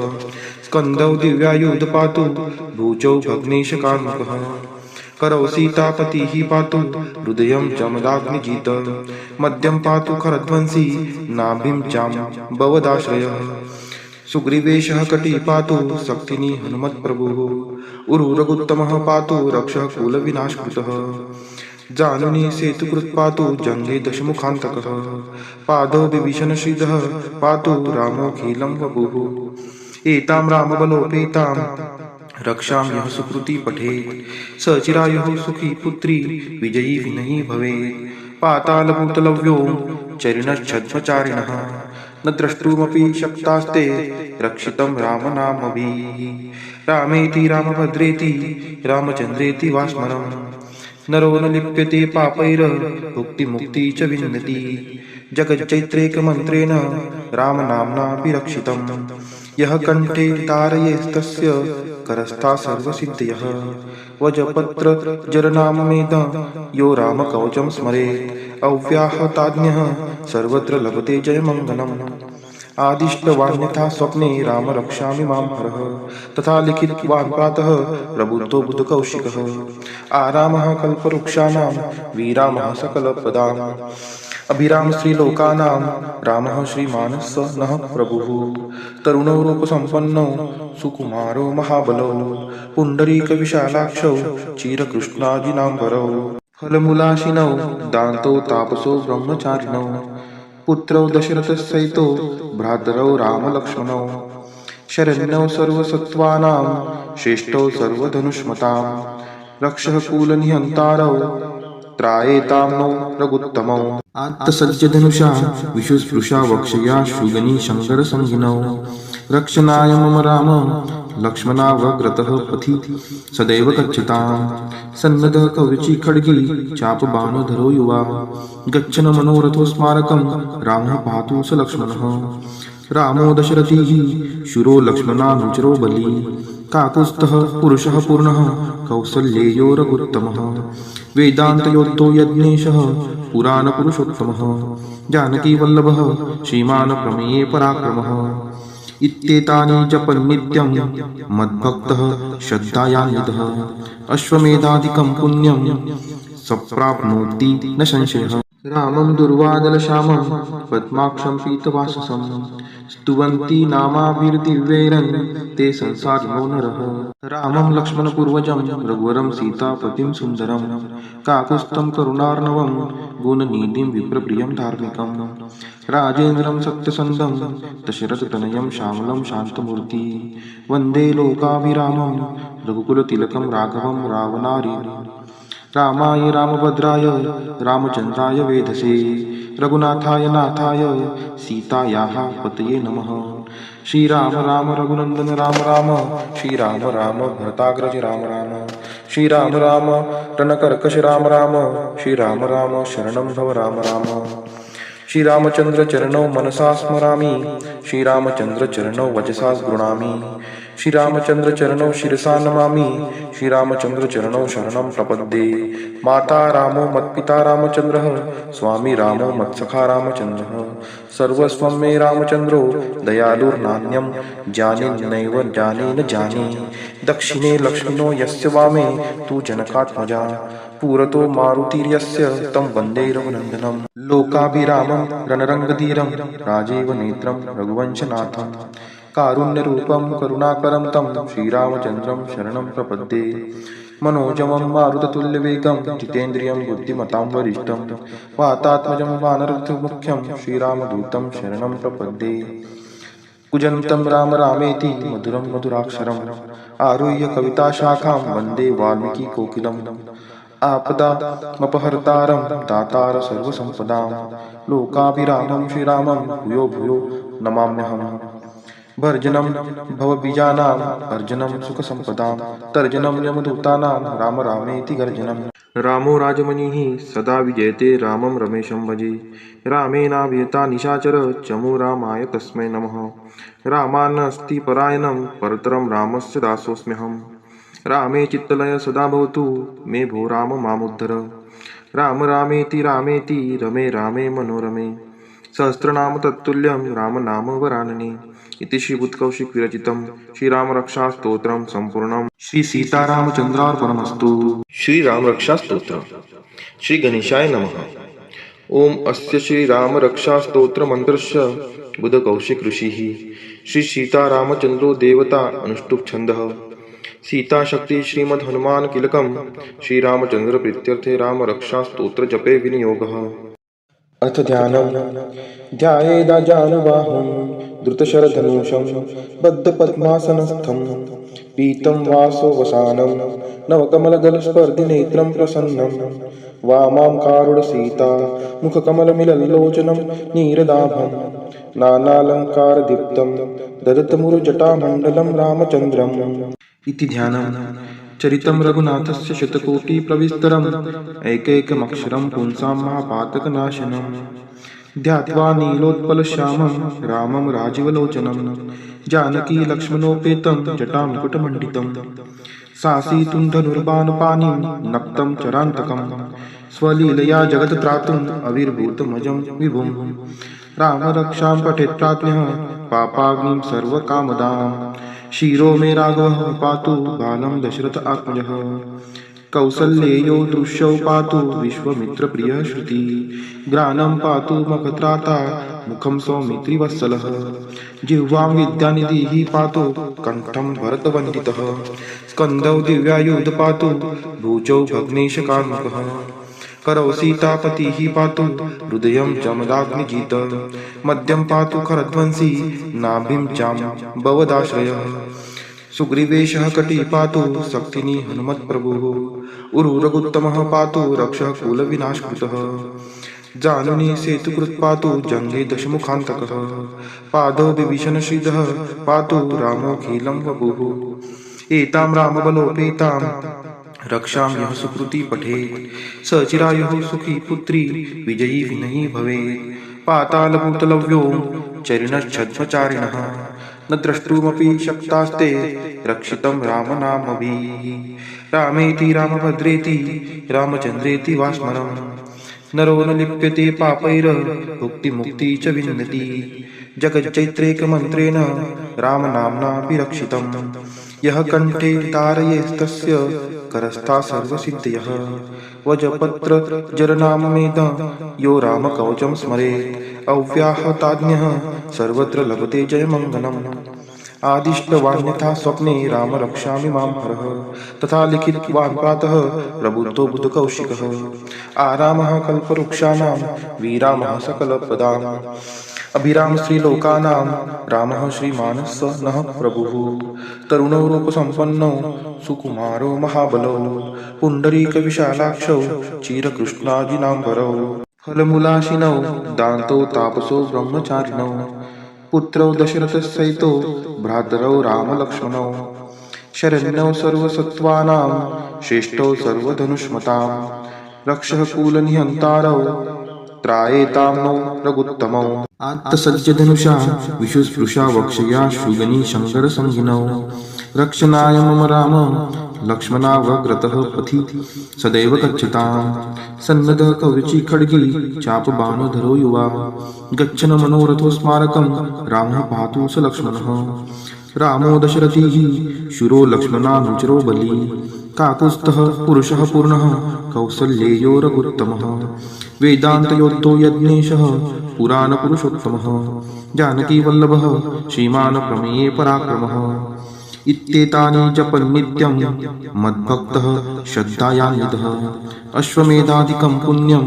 स्कन्दौ दिव्यायुध पातु भुजौ भग्नेशकार्मुकः करौ सीतापतिः पातु हृदयं जमदाग्निजित मध्यं पातु खरध्वंसी नाभिं जाम्बवदाश्रयः सुग्रीवेशः कटी पातु शक्तिनी हनुमत्प्रभुः उरुरगुत्तमः पातु रक्षः कुलविनाशकृतः जानुनी सेतुकृत् पातु जङ्गे दशमुखान्तकः पादौ विभीषणश्रीधः पातु रामोऽखिलं वपुः एतां रामबलोपेतां रक्षां यः सुकृती पठेत् स चिरायुः सुखी पुत्री विजयी विनयी भवेत् पातालभूतलव्यो चरिणश्छद्मचारिणः न द्रष्टुमपि शक्तास्ते रक्षितं रामनामभिः रामेति रामभद्रेति रामचन्द्रेति वा स्मरम् नरो न लिप्यते पापैर्भुक्तिमुक्ति च विन्दति जगच्चैत्रेकमन्त्रेण रामनाम्नापि रक्षितम् यः कण्ठे धारयेस्तस्य करस्था सर्वसिद्धयः वजपत्रजरनाममेद यो रामकवचं स्मरेत् अव्याहताज्ञः सर्वत्र लभते जयमङ्गलम् आदिष्टवान्यथा स्वप्ने राम रक्षामि मां हरः तथा लिखितवान् प्रातः प्रबुद्धो बुधकौशिकः आरामः कल्पवृक्षाणां विरामः सकलप्रदाम् अभिराम श्रीलोकानां रामः श्रीमानः स नः प्रभुः तरुणो रूपसम्पन्नो सुकुमारो महाबलो पुण्डरीकविशालाक्षौ चिरकृष्णाजिनाम्बरौ फलमूलाशिनौ दान्तो तापसो ब्रह्मचारिणौ पुत्रौ दशरथसहितो भ्रातरौ रामलक्ष्मणौ शरण्यौ सर्वसत्त्वानां श्रेष्ठौ सर्वधनुष्मतां रक्षः कुलनिहन्तारौ त्रायेतां नो रघुत्तमौ आत्तसज्जधनुषा विशुस्पृशा वक्षया शृगनी शङ्करसंहिनौ रक्षणाय मम राम लक्ष्मणावग्रतः पथि सदैव गच्छतां सन्नद्धः कवची खड्गी चापबाणधरो युवा गच्छन मनोरथो स्मारकं रामः पातु स लक्ष्मणः रामो दशरथिः शूरो लक्ष्मणानुचरो बली काकुत्स्थः पुरुषः पूर्णः कौसल्येयो रघुत्तमः वेदान्तयोद्धो यज्ञेशः पुराणपुरुषोत्तमः जानकीवल्लभः श्रीमान् प्रमेये पराक्रमः इत्येतानि जपन्नित्यं मद्भक्तः श्रद्धायान्वितः अश्वमेधादिकं पुण्यं सप्राप्नोति न संशयः रामं दुर्वादलश्यामं पद्माक्षं पीतवाससं स्तुवन्ति नामाभिर्दिव्यैरन् ते संसारिणो नरः रामं लक्ष्मणपूर्वजं रघुवरं सीतापतिं सुन्दरं काकुत्स्थं करुणार्णवं गुणनिधिं विप्रप्रियं धार्मिकं राजेन्द्रं सत्यसन्धं दशरथतनयं श्यामलं शान्तमूर्ति वन्दे लोकाभिरामं रघुकुलतिलकं राघवं रावणारिम् रामाय रामभद्राय रामचन्द्राय वेधसे रघुनाथाय नाथाय सीतायाः पतये नमः श्रीराम राम रघुनन्दन राम राम श्रीराम राम भरताग्रज राम राम श्रीराम राम रणकर्कश राम राम श्रीराम राम शरणं भव राम राम श्रीरामचन्द्र चरणौ मनसा स्मरामि श्रीरामचन्द्र चरणौ वचसा गृह्णामि श्रीरामचन्द्र चरणौ शिरसा नमामि श्रीरामचन्द्र चरणौ शरणं प्रपद्ये माता रामो मत्पिता रामचन्द्रः स्वामी रामो मत्सखा रामचन्द्रः सर्वस्वं मे रामचन्द्रो दयालुर्नान्यं जाने नैव जाने न जाने दक्षिणे लक्ष्मणो यस्य वामे तु जनकात्मजा पुरतो मारुतिर्यस्य तं वन्दे रघुनन्दनं लोकाभिरामं रणरङ्गधीरं राजीव नेत्रं रघुवंशनाथं कारुण्यरूपं करुणाकरं तं श्रीरामचन्द्रं शरणं प्रपद्ये मनोजवं मारुततुल्यवेगं जितेन्द्रियं बुद्धिमतां वरिष्ठं वातात्मजं वानरमुख्यं श्रीरामदूतं शरणं प्रपद्ये कुजन्तं राम रामेति मधुरं मधुराक्षरम् आरुह्य कविताशाखां वन्दे वाल्मीकिकोकिलम् आपदामपहर्तारं दातार सर्वसम्पदां लोकाभिरामं श्रीरामं भूयो भूयो नमाम्यहम् भर्जनं भवबीजानाम् अर्जनं सुखसम्पदां तर्जनं यमदूतानां राम रामेति गर्जनम् रामो राजमणिः सदा विजयते रामं रमेशं भजे रामेणाभियता निशाचर चमु रामाय तस्मै नमः रामान्नस्ति परायणं परतरं रामस्य दासोऽस्म्यहम् रामे चित्तलय सदा भवतु मे भो राम मामुद्धर राम रामेति रामेति रमे रामे मनोरमे सहस्रनाम तत्तुल्यं राम नाम वरानने इति श्रीबुद्धकौशिक विरचितं श्रीरामरक्षास्तोत्रं संपूर्णं श्री सीतारामचन्द्रार्पणमस्तु। श्री रामरक्षास्तोत्रम्। श्री गणेशाय नमः। ओम अस्य श्री राम रक्षा स्तोत्र मंत्रस्य बुध कौशिक ऋषि श्री सीता रामचंद्रो देवता अनुष्टुप छंद सीता शक्ति श्रीमद् हनुमान किलकम श्री रामचंद्र प्रीत्यर्थे राम रक्षा स्तोत्र जपे विनियोग। अथ ध्यानम् ध्यायेदाजानुबाहुं द्रुतशरधनुषं बद्धपद्मासनस्थं पीतं वासो वसानं नवकमलदलस्पर्धिनेत्रं प्रसन्नं वामां कारुणसीता मुखकमलमिलल्लोचनं नीरदाभं नानालङ्कारदीप्तं ददतमुरुजटामण्डलं रामचन्द्रम् इति ध्यानम्। चरितं रघुनाथस्य शतकोटिप्रविस्तरम् एकैकमक्षरं पुंसां महापातकनाशनम् ध्यात्वा नीलोत्पलश्यामं रामं राजीवलोचनं जानकी लक्ष्मणोपेतं जटामुकुटमण्डितं सासीतुं धनुर्बाणपाणिं नक्तं चरान्तकं स्वलीलया जगत्त्रातुम् अविर्भूतमजं विभुं रामरक्षां पठेत् प्राज्ञः पापाग्निं सर्वकामदाम् शिरो मे राघवः पातु बालं दशरथ आत्मजः कौसल्येयो दृश्यौ पातु विश्वमित्रप्रियः श्रुति ग्रानं पातु मखत्राता मुखं सौमित्रिवत्सलः जिह्वां विद्यानिधिः पातु कण्ठं भरतवन्दितः स्कन्धौ दिव्यायुध पातु भुजौ भग्नेशकार्मुकः करौ सीतापतिः पातु हृदयं जमदाग्निजित मध्यं पातु खरध्वंसी नाभिं जाम्बवदाश्रयः सुग्रीवेशः कटी पातु शक्तिनी हनुमत्प्रभुः उरुरगुत्तमः पातु रक्षः कुलविनाशकृतः जानुनी सेतुकृत् पातु जङ्गे दशमुखान्तकः पादौ विभीषणश्रीधः पातु रामोऽखिलं वपुः एतां रामबलोपेतां रक्षां यः सुकृती पठेत् स चिरायुः सुखी पुत्री विजयी विनयी भवेत् पातालभूतलव्यो चरिणश्छद्मचारिणः न द्रष्टुमपि शक्तास्ते रक्षितं रामनामभिः रामेति रामभद्रेति रामचन्द्रेति वा स्मरम् नरो न लिप्यते पापैर्भुक्तिमुक्ति च विन्दति जगच्चैत्रैकमन्त्रेण रामनाम्नापि रक्षितम् यः कण्ठे धारयेस्तस्य करस्था सर्वसिद्धयः वजपत्र जरनाममेद यो रामकवचं स्मरेत् अव्याहताज्ञः सर्वत्र लभते जयमङ्गलम् आदिष्टवान्यथा स्वप्ने राम रक्षामि मां हरः तथा लिखितवान् प्रातः प्रबुद्धो बुधकौशिकः आरामः कल्पवृक्षाणां विरामः सकलपदाम् अभिराम श्रीलोकानां रामः श्रीमानः नः प्रभुः तरुणो रूपसम्पन्नो सुकुमारो महाबलो पुण्डरीकविशालाक्षौ चिरकृष्णाजिनाम्बरौ फलमूलाशिनौ दान्तौ तापसो ब्रह्मचारिणौ पुत्रौ दशरथसहितो भ्रातरौ रामलक्ष्मणौ शरण्यौ सर्वसत्त्वानां श्रेष्ठौ सर्वधनुष्मतां रक्षः कुलनिहन्तारौ त्रायेतां नो रघुत्तमौ आत्तसज्जधनुषा विशुस्पृशा वक्षया शुगनी शङ्करसंहिनौ रक्षणाय मम राम लक्ष्मणावग्रतः पथि सदैव गच्छतां सन्नद्धः कवची खड्गी चापबाणधरो युवा गच्छन् मनोरथो स्मारकं रामः पातु स लक्ष्मणः रामो दशरथिः शूरो लक्ष्मणानुचरो बली काकुत्स्थः पुरुषः पूर्णः कौसल्येयो रघुत्तमः वेदान्तयोद्धो यज्ञेशः पुराणपुरुषोत्तमः जानकीवल्लभः श्रीमान् प्रमेये पराक्रमः इत्येतानि जपन्नित्यं मद्भक्तः श्रद्धायान्वितः अश्वमेधादिकं पुण्यं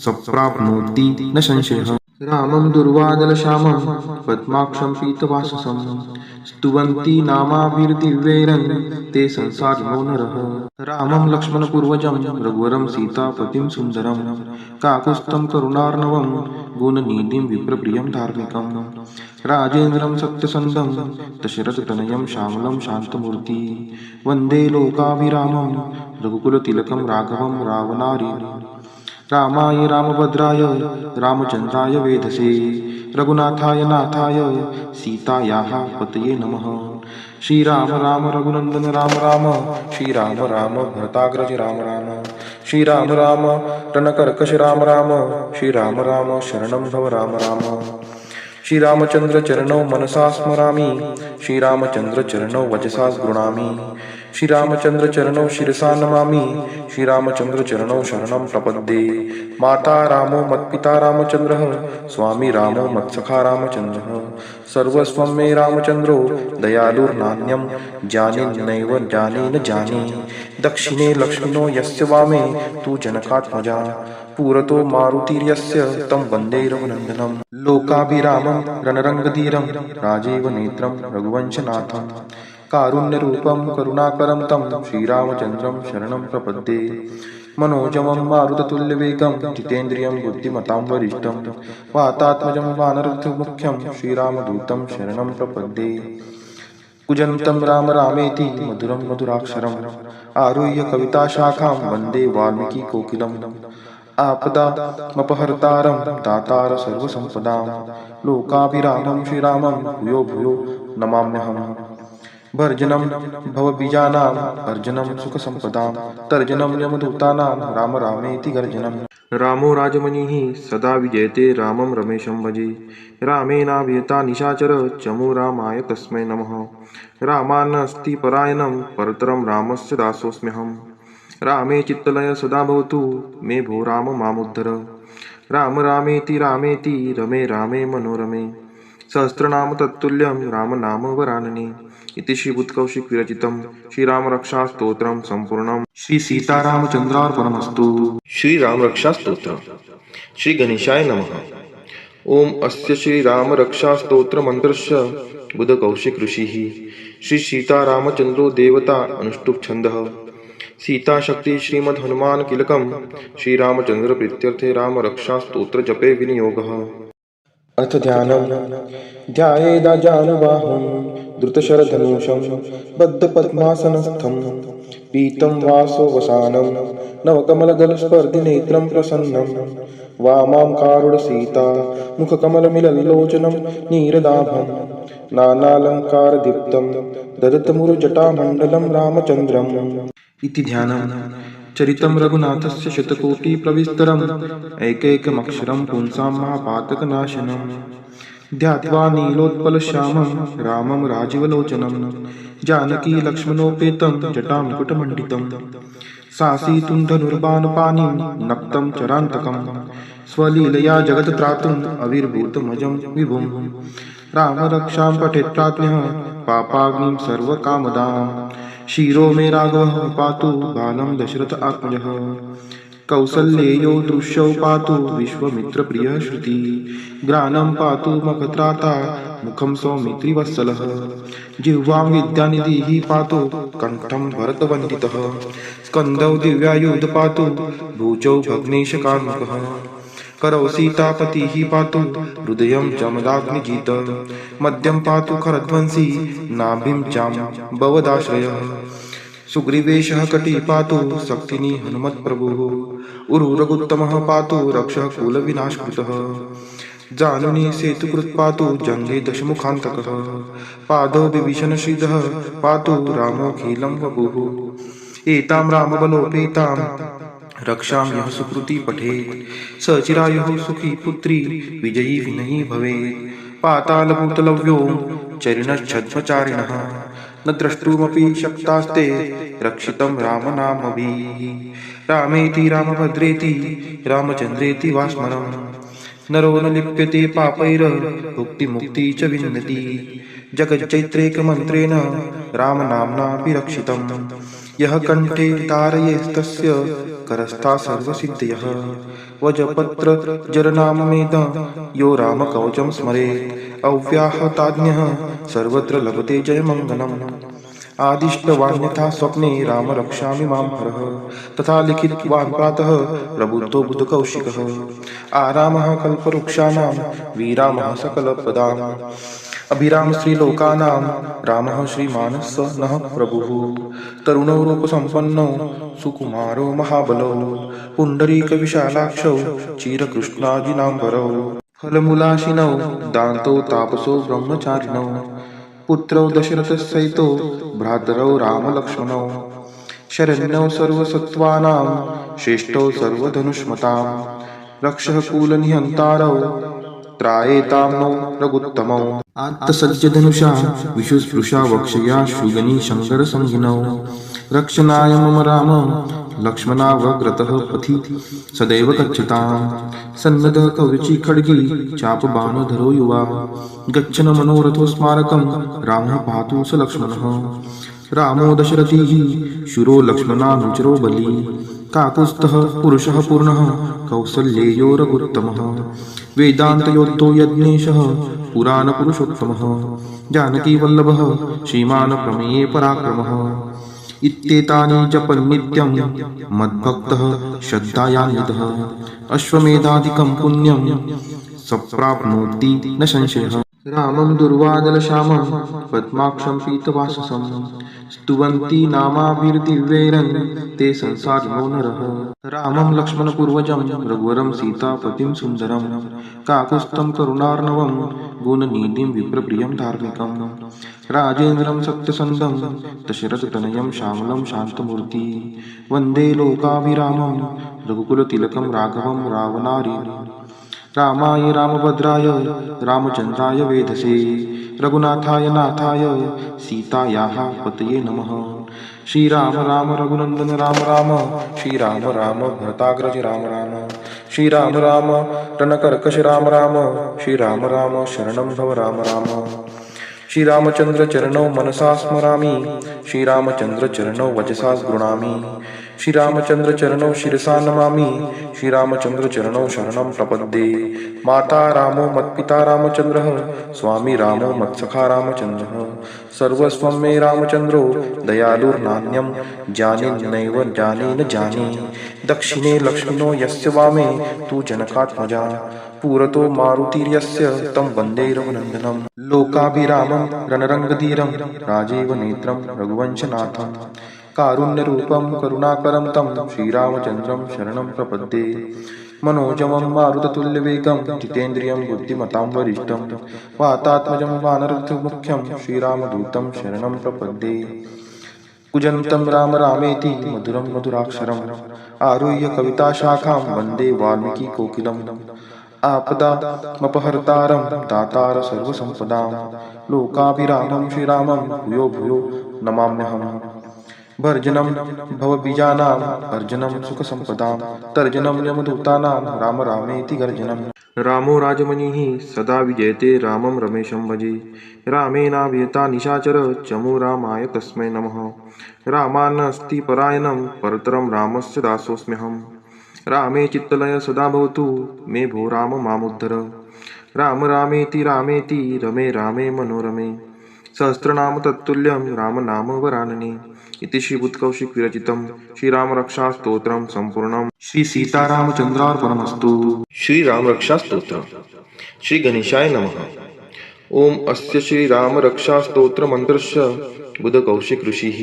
सप्राप्नोति न संशयः रामं दुर्वादलश्यामं पद्माक्षं पीतवाससं स्तुवन्ति नामाभिर्दिव्यैरन् ते संसारिणो नरः रामं लक्ष्मणपूर्वजं रघुवरं सीतापतिं सुन्दरं काकुत्स्थं करुणार्णवं गुणनिधिं विप्रप्रियं धार्मिकं राजेन्द्रं सत्यसन्धं दशरथतनयं श्यामलं शान्तमूर्ति वन्दे लोकाभिरामं रघुकुलतिलकं राघवं रावणारि रामाय रामभद्राय रामचन्द्राय वेधसे रघुनाथाय नाथाय सीतायाः पतये नमः। श्रीराम राम रघुनंदन राम राम श्रीराम राम भरताग्रज राम राम श्रीराम राम रणकर्कश राम राम श्रीराम राम शरणं भव राम राम श्रीरामचंद्र चरणौ मनसा स्मरामि श्रीरामचंद्र चरणौ वचसा गृणामि श्रीरामचंद्र चरणौ शिरसा नमामि श्रीरामचंद्र चरणौ शरणं प्रपद्ये माता रामो मत्पिता रामचंद्रः स्वामी रामो मत्सखा रामचंद्रः सर्वस्वं मे रामचंद्रो दयालुर्नान्यं जाने नैव जाने न जाने दक्षिणे लक्ष्मिनो यस्य वामे तु जनकात्मजा पुरतो मारुतिर्यस्य तं वन्दे रघुनन्दनं लोकाभिरामं रणरङ्गधीरं राजीव नेत्रं रघुवंशनाथं कारुण्यरूपं करुणाकरं तं श्रीरामचन्द्रं शरणं प्रपद्ये मनोजवं मारुततुल्यवेगं जितेन्द्रियं बुद्धिमतां वरिष्ठं वातात्मजं वानरमुख्यं श्रीरामदूतं शरणं प्रपद्ये कूजन्तं राम रामेति मधुरं मधुराक्षरम् आरुह्य कविताशाखां वन्दे वाल्मीकिकोकिलम् आपदामपहर्तारं दातार सर्वसम्पदां लोकाभिरामं श्रीरामं भूयो भूयो नमाम्यहम् भर्जनं भवबीजानां अर्जनं सुखसम्पदां तर्जनं यमदूतानां राम रामेति गर्जनम् रामो राजमणिः सदा विजयते रामं रमेशं भजे रामेणाभिहता निशाचर चमु रामाय तस्मै नमः रामान्नास्ति परायणं परतरं रामस्य दासोऽस्म्यहम् रामे चित्तलय सदा भवतु मे भो राम मामुद्धर राम रामेति रामेति रमे रामे मनोरमे सहस्रनाम तत्तुल्यं राम नाम वरानने इति श्रीबुद्धकौशिक विरचितं श्रीरामरक्षास्तोत्रं संपूर्णं श्री सीतारामचंद्रार्पणमस्तु। श्रीरामरक्षास्तोत्र श्री गणेशाय नमः। ओम अस्य श्रीरामरक्षास्तोत्रमन्त्रस्य बुद्धकौशिक ऋषिः श्री सीतारामचंद्रो देवता अनुष्टुप् छन्दः सीताशक्ति श्रीमद् हनुमान कीलकं श्रीरामचंद्र प्रीत्यर्थे रामरक्षास्तोत्र जपे विनियोगः। अर्थ ध्यानम् ध्यायेदाजानुबाहुं द्रुतशरधनुषं बद्धपद्मासनस्थं पीतं वासो वसानं नवकमलदलस्पर्धिनेत्रं प्रसन्नं वामां कारुणसीता मुखकमलमिलल्लोचनं नीरदाभं नानालङ्कारदीप्तं ददतमुरुजटामण्डलं रामचन्द्रम् इति ध्यानम् चरितं रघुनाथस्य शतकोटिप्रविस्तरम् एकैकमक्षरं पुंसां महापातकनाशनं ध्यात्वा नीलोत्पलश्यामं रामं राजीवलोचनं जानकी लक्ष्मणोपेतं जटामुकुटमण्डितं सासीतुं धनुर्बाणपाणिं नक्तं चरान्तकं स्वलीलया जगत्त्रातुम् अविर्भूतमजं विभुं रामरक्षां पठेत् प्राज्ञः पापाग्निं सर्वकामदाम् शिरो मे राघवः पातु बालं दशरथ आत्मजः कौसल्येयो दृश्यौ पातु विश्वमित्रप्रियः श्रुति ग्रानं पातु मखत्राता मुखं सौमित्रिवत्सलः जिह्वां विद्यानिधिः पातु कण्ठं भरतवन्दितः स्कन्दौ दिव्यायुध पातु भुजौ भग्नेशकार्मुकः करौ सीतापतिः पातु हृदयं जमदाग्निजित मध्यं पातु खरध्वंसी नाभिं जाम्बवदाश्रयः सुग्रीवेशः कटी पातु शक्तिनी हनुमत्प्रभुः उरुरगुत्तमः पातु रक्षः कुलविनाशकृतः जानुनी सेतुकृत् पातु जङ्गे दशमुखान्तकः पादौ विभीषणश्रीधः पातु रामोऽखिलं वपुः एतां रामबलोपेतां रक्षां यः सुकृति पठेत् स चिरायुः सुखी पुत्री विजयी विनयी भवेत् पातालभूतलव्यो चरिणश्छद्मचारिणः न द्रष्टुमपि शक्तास्ते रक्षितं रामनामभिः रामेति रामभद्रेति रामचन्द्रेति वा स्मरम् नरो न लिप्यते पापैर्भुक्तिमुक्ति च विन्दति जगच्चैत्रेकमन्त्रेण रामनाम्नाभिरक्षितम् यः कण्ठे धारयेस्तस्य करस्था सर्वसिद्धयः वजपत्रजरनाममेद यो रामकवचं स्मरेत् अव्याहताज्ञः सर्वत्र लभते जयमङ्गलम् आदिष्टवान्यथा स्वप्ने राम रक्षामि मां हरः तथा लिखितवान् प्रातः प्रबुद्धो बुद्धकौशिकः आरामः कल्पवृक्षाणां विरामः सकलप्रदाम् अभिराम श्रीलोकानां रामः श्रीमानः नः प्रभुः तरुणो रूपसम्पन्नो सुकुमारो महाबलो पुण्डरीकविशालाक्षौ चिरकृष्णाजिनाम्बरौ फलमूलाशिनौ दान्तो तापसो ब्रह्मचारिणौ पुत्रौ दशरथसहितो भ्रातरौ रामलक्ष्मणौ शरण्यौ सर्वसत्त्वानां श्रेष्ठौ सर्वधनुष्मतां रक्षः कुलनिहन्तारौ त्रायेतां नो रघुत्तमौ आत्तसज्जधनुषा विशुस्पृशा वक्षया शुगनी शङ्करसंहिनौ रक्षणाय मम राम लक्ष्मणावग्रतः पथि सदैव गच्छताम् सन्नदः कवची खड्गी चापबाणधरो युवा गच्छन मनोरथो स्मारकं रामः पातु स लक्ष्मणः रामो दशरथिः शूरो लक्ष्मणानुचरो बली काकुत्स्थः पुरुषः पूर्णः कौसल्येयो रघुत्तमः वेदान्तयोद्धो यज्ञेशः पुराणपुरुषोत्तमः जानकीवल्लभः श्रीमान् प्रमेये पराक्रमः इत्येतानि जपन्नित्यं मद्भक्तः श्रद्धायान्वितः अश्वमेधादिकं पुण्यं सप्राप्नोति न संशयः रामं दुर्वादलश्यामं पद्माक्षं पीतवाससं स्तुवन्ति नामाभिर्दिव्यैरन् ते संसारिणो नरः रामं लक्ष्मणपूर्वजं रघुवरं सीतापतिं सुन्दरं काकुत्स्थं करुणार्णवं गुणनिधिं विप्रप्रियं धार्मिकं राजेन्द्रं सत्यसन्धं दशरथतनयं श्यामलं शान्तमूर्ति वन्दे लोकाभिरामं रघुकुलतिलकं राघवं रावणारिणम् रामाय रामभद्राय रामचन्द्राय वेधसे रघुनाथाय नाथाय सीतायाः पतये नमः श्रीराम राम रघुनन्दन राम राम श्रीराम राम भरताग्रज राम राम श्रीराम राम रणकर्कश राम राम श्रीराम राम शरणं भव राम राम श्रीरामचंद्र चरणौ मनसा स्मरामि श्रीरामचंद्र चरणौ वचसा गृणामि श्रीरामचंद्र चरणौ शिरसा नमामि श्रीरामचंद्र चरणौ शरणं प्रपद्ये माता रामो मत्पिता रामचंद्रः स्वामी रामो मत्सखा रामचंद्रः सर्वस्वं मे रामचंद्रो दयालुर्नान्यं जाने नैव जाने न जाने दक्षिणे लक्ष्मणो यस्य वामे तु जनकात्मजा पुरतो मारुतिर्यस्य तं वन्दे रघुनन्दनं लोकाभिरामं रणरङ्गधीरं राजीव नेत्रं रघुवंशनाथं कारुण्यरूपं करुणाकरं तं श्रीरामचन्द्रं शरणं प्रपद्ये मनोजवं मारुततुल्यवेगं जितेन्द्रियं बुद्धिमतां वरिष्ठं वातात्मजं वानरमुख्यं श्रीरामदूतं शरणं प्रपद्ये कुजन्तं राम रामेति मधुरं मधुराक्षरम् आरुह्य कविताशाखां वन्दे वाल्मीकिकोकिलम् आपदामपहर्तारं दातार सर्वसम्पदां लोकाभिरामं श्रीरामं भूयो भूयो नमाम्यहम् भर्जनं भवबीजानाम् अर्जनं सुखसम्पदां तर्जनं यमदूतानां राम रामेति गर्जनम् रामो राजमणिः सदा विजयते रामं रमेशं भजे रामेणाभियता निशाचर चमु रामाय तस्मै नमः रामान्नस्ति परायणं परतरं रामस्य दासोऽस्म्यहम् रामे चित्तलय सदा भवतु मे भो राम मामुद्धर राम रामेति रामेति रमे रामे मनोरमे सहस्रनाम तत्तुल्यं राम नाम वरानने इति श्रीबुद्धकौशिक विरचितं श्रीरामरक्षास्तोत्रं संपूर्णं श्री सीतारामचन्द्रार्पणमस्तु। श्रीरामरक्षास्तोत्रम् श्री गणेशाय नमः। ओम अस्य श्रीरामरक्षास्तोत्रमन्त्रस्य बुद्धकौशिक ऋषिः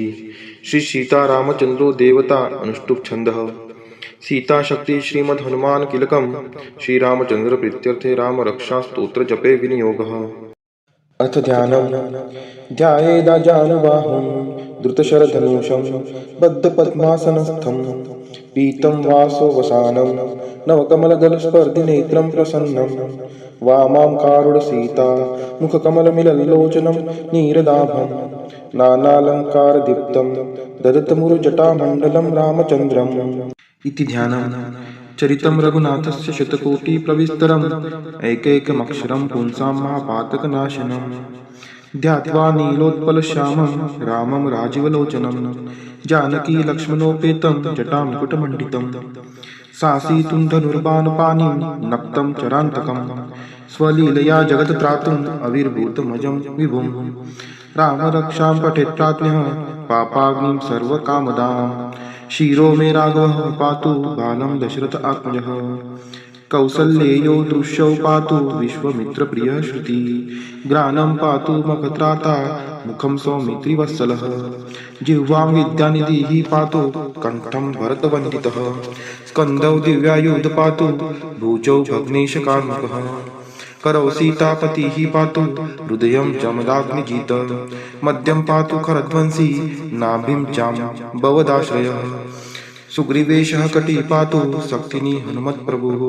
श्री सीतारामचन्द्रो देवता अनुष्टुप् छन्दः सीता शक्ति श्रीमद् हनुमान किलकम श्रीरामचंद्र प्रीत्यर्थे राम रक्षा स्तोत्र जपे विनियोगः। अथ ध्यानम् ध्यायेदाजानुबाहुं द्रुतशरधनुषं बद्धपद्मासनस्थं पीतं वासो वसानं नवकमलदलस्पर्धिनेत्रं प्रसन्नं वामां कारुणसीता मुखकमलमिलल्लोचनं नीरदाभं नानालङ्कारदीप्तं ददतमुरुजटामण्डलं रामचन्द्रम् इति ध्यानम् चरितं रघुनाथस्य शतकोटिप्रविस्तरम् एकैकमक्षरं पुंसां महापातकनाशनम् ध्यात्वा नीलोत्पलश्यामं रामं राजीवलोचनं जानकी लक्ष्मणोपेतं जटामुकुटमण्डितं सासीतुं धनुर्बाणपाणिं नक्तं चरान्तकं स्वलीलया जगत्त्रातुम् आविर्भूतमजं विभुं रामरक्षां पठेत् प्राज्ञः पापाग्निं सर्वकामदाम् शिरो मे राघवः पातु बालं दशरथ आत्मजः कौसल्येयो दृश्यौ पातु विश्वमित्रप्रियः श्रुति ग्रानं पातु मखत्राता मुखं सौमित्रिवत्सलः जिह्वां विद्यानिधिः पातु कण्ठं भरतवन्दितः स्कन्धौ दिव्यायुध पातु भुजौ भग्नेशकार्मुकः करौ सीतापतिः पातु हृदयं जमदाग्निजित मध्यं पातु खरध्वंसी नाभिं जाम्बवदाश्रयः सुग्रीवेशः कटी पातु शक्तिनी हनुमत्प्रभुः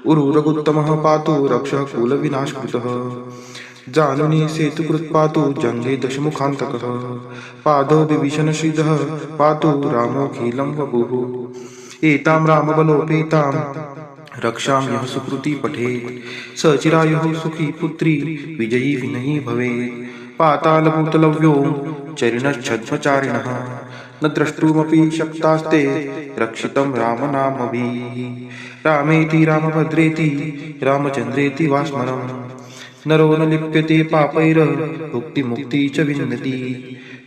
उरुरगुत्तमः पातु रक्षः कुलविनाशकृतः जानुनी सेतुकृत् पातु जङ्गे दशमुखान्तकः पादौ विभीषणश्रीधः पातु रामोऽखिलं वपुः एतां रामबलोपेतां रक्षां यः सुकृती पठेत् स चिरायुः सुखी पुत्री विजयी विनयी भवेत् पातालभूतलव्यो चरिणश्छद्मचारिणः न द्रष्टुमपि शक्तास्ते रक्षितं रामनामभिः रामेति रामभद्रेति रामचन्द्रेति वा स्मरम् नरो न लिप्यते पापैर्भुक्तिमुक्ति च विन्दति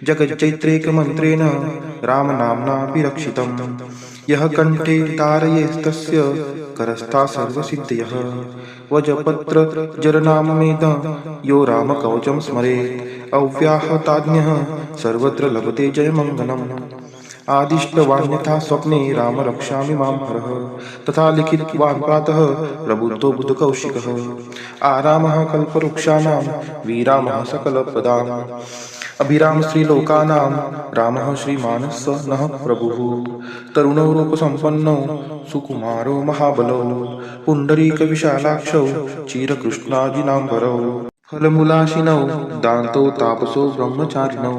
जगच्चैत्रैकमन्त्रेण रामनाम्नापि रक्षितम् यः कण्ठे धारयेस्तस्य करस्था सर्वसिद्धयः वजपत्रजरनाममेद यो रामकवचं स्मरेत् अव्याहताज्ञः सर्वत्र लभते जयमङ्गलम् आदिष्टवान्यथा स्वप्ने राम रक्षामि मां हरः तथा लिखितवान् प्रातः प्रबुद्धो बुधकौशिकः आरामः कल्पवृक्षाणां विरामः सकलपदाम् अभिराम श्रीलोकानां रामः श्रीमानः नः प्रभुः तरुणो रूपसम्पन्नो सुकुमारो महाबलो पुण्डरीकविशालाक्षौ चिरकृष्णाजिनाम्बरौ फलमूलाशिनौ दान्तौ तापसो ब्रह्मचारिणौ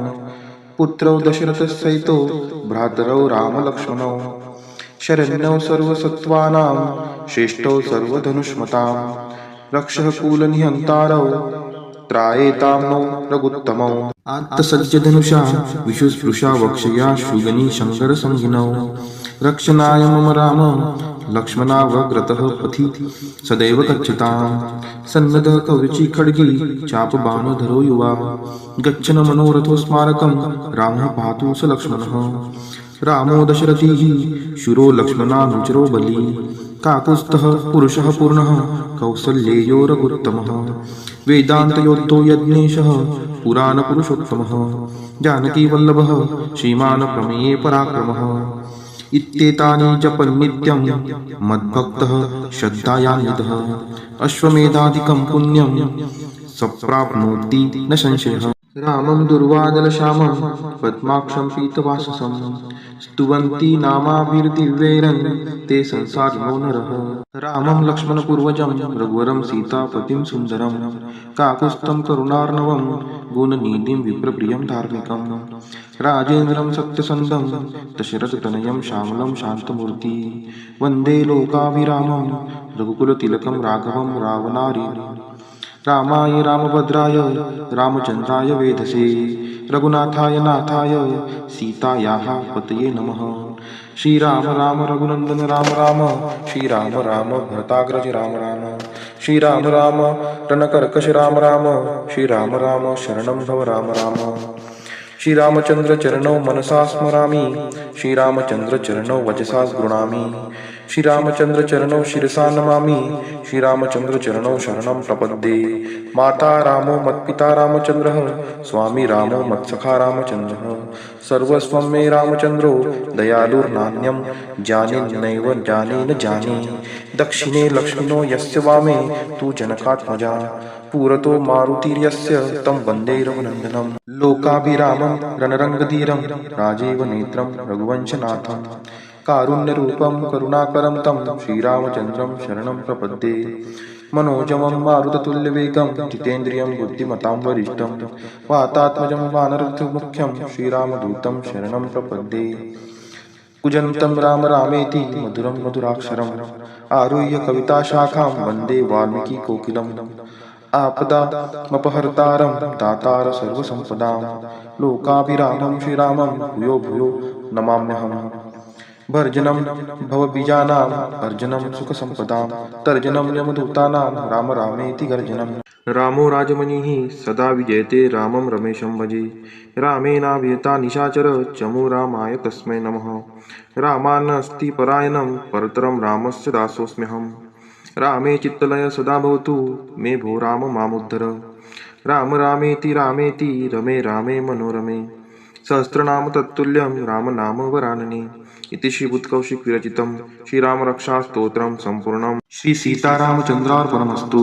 पुत्रौ दशरथसहितो भ्रातरौ रामलक्ष्मणौ शरण्यौ सर्वसत्त्वानां श्रेष्ठौ सर्वधनुष्मतां रक्षः कुलनिहन्तारौ त्रायेतां नो रघुत्तमौ आत्तसज्जधनुषा विशुस्पृशा वक्षया शुगनी शङ्करसंहिनौ रक्षणाय मम राम लक्ष्मणावग्रतः पथि सदैव गच्छतां सन्नदः कवची खड्गी चापबाणधरो युवा गच्छन् मनोरथो स्मारकं रामः पातु स लक्ष्मणः रामो दशरथिः शूरो लक्ष्मणानुचरो बली काकुत्स्थः पुरुषः पूर्णः कौसल्येयो रघुत्तमः वेदान्तयोद्धो यज्ञेशः पुराणपुरुषोत्तमः जानकीवल्लभः श्रीमान् प्रमेये पराक्रमः इत्येतानि जपन्नित्यं मद्भक्तः श्रद्धायान्वितः अश्वमेधादिकं पुण्यं सप्राप्नोति न संशयः रामं दुर्वादलश्यामं पद्माक्षं पीतवाससं स्तुवन्ति नामाभिर्दिव्यैरन् ते संसारिणो नरः रामं लक्ष्मणपूर्वजं रघुवरं सीतापतिं सुन्दरं काकुत्स्थं करुणार्णवं गुणनिधिं विप्रप्रियं धार्मिकं राजेन्द्रं सत्यसन्धं दशरथतनयं श्यामलं शान्तमूर्ति वन्दे लोकाभिरामं रघुकुलतिलकं राघवं रावणारि रामाय रामभद्राय रामचन्द्राय वेधसे रघुनाथाय नाथाय सीतायाः पतये नमः श्रीराम राम रघुनन्दन राम राम श्रीराम राम भरताग्रज राम राम श्रीराम राम रणकर्कश राम राम श्रीराम राम शरणं भव राम राम श्रीरामचंद्र चरणौ मनसा स्मरामि श्रीरामचंद्र चरणौ वचसा गृणामि श्रीरामचंद्र चरणौ शिरसा नमामि श्रीरामचंद्र चरणौ शरणं प्रपद्ये माता रामो मत्पिता रामचंद्रः स्वामी रामो मत्सखा रामचंद्रः सर्वस्वं मे रामचंद्रो दयालुर्नान्यं जाने नैव जाने न जाने दक्षिणे लक्ष्मिनो यस्य वामे तु जनकात्मजा पुरतो मारुतिर्यस्य तं वन्दे रघुनन्दनं लोकाभिरामं रणरङ्गधीरं राजीव नेत्रं रघुवंशनाथं कारुण्यरूपं करुणाकरं तं श्रीरामचन्द्रं शरणं प्रपद्ये मनोजवं मारुततुल्यवेगं जितेन्द्रियं बुद्धिमतां वरिष्ठं वातात्मजं वानरमुख्यं श्रीरामदूतं शरणं प्रपद्ये कुजन्तं राम रामेति मधुरं मधुराक्षरम् आरुह्य कविताशाखां वन्दे वाल्मीकिकोकिलम् आपदामपहर्तारं दातार सर्वसम्पदां लोकाभिरामं श्रीरामं भूयो भूयो नमाम्यहम् भर्जनं भवबीजानां अर्जनं सुखसम्पदां तर्जनं यमदूतानां राम रामेति गर्जनम् रामो राजमणिः सदा विजयते रामं रमेशं भजे रामेणाभिहता निशाचर चमु रामाय तस्मै नमः रामान्नास्ति परायणं परतरं रामस्य दासोऽस्म्यहम् रामे चित्तलय सदा भवतु मे भो राम मामुद्धर राम रामेति रमे रामे मनोरमे सहस्रनाम तत्तुल्यं राम नाम वरानने इति श्रीबुद्धकौशिक विरचितं श्रीरामरक्षास्तोत्रं सम्पूर्णं श्री सीतारामचन्द्रार्पणमस्तु।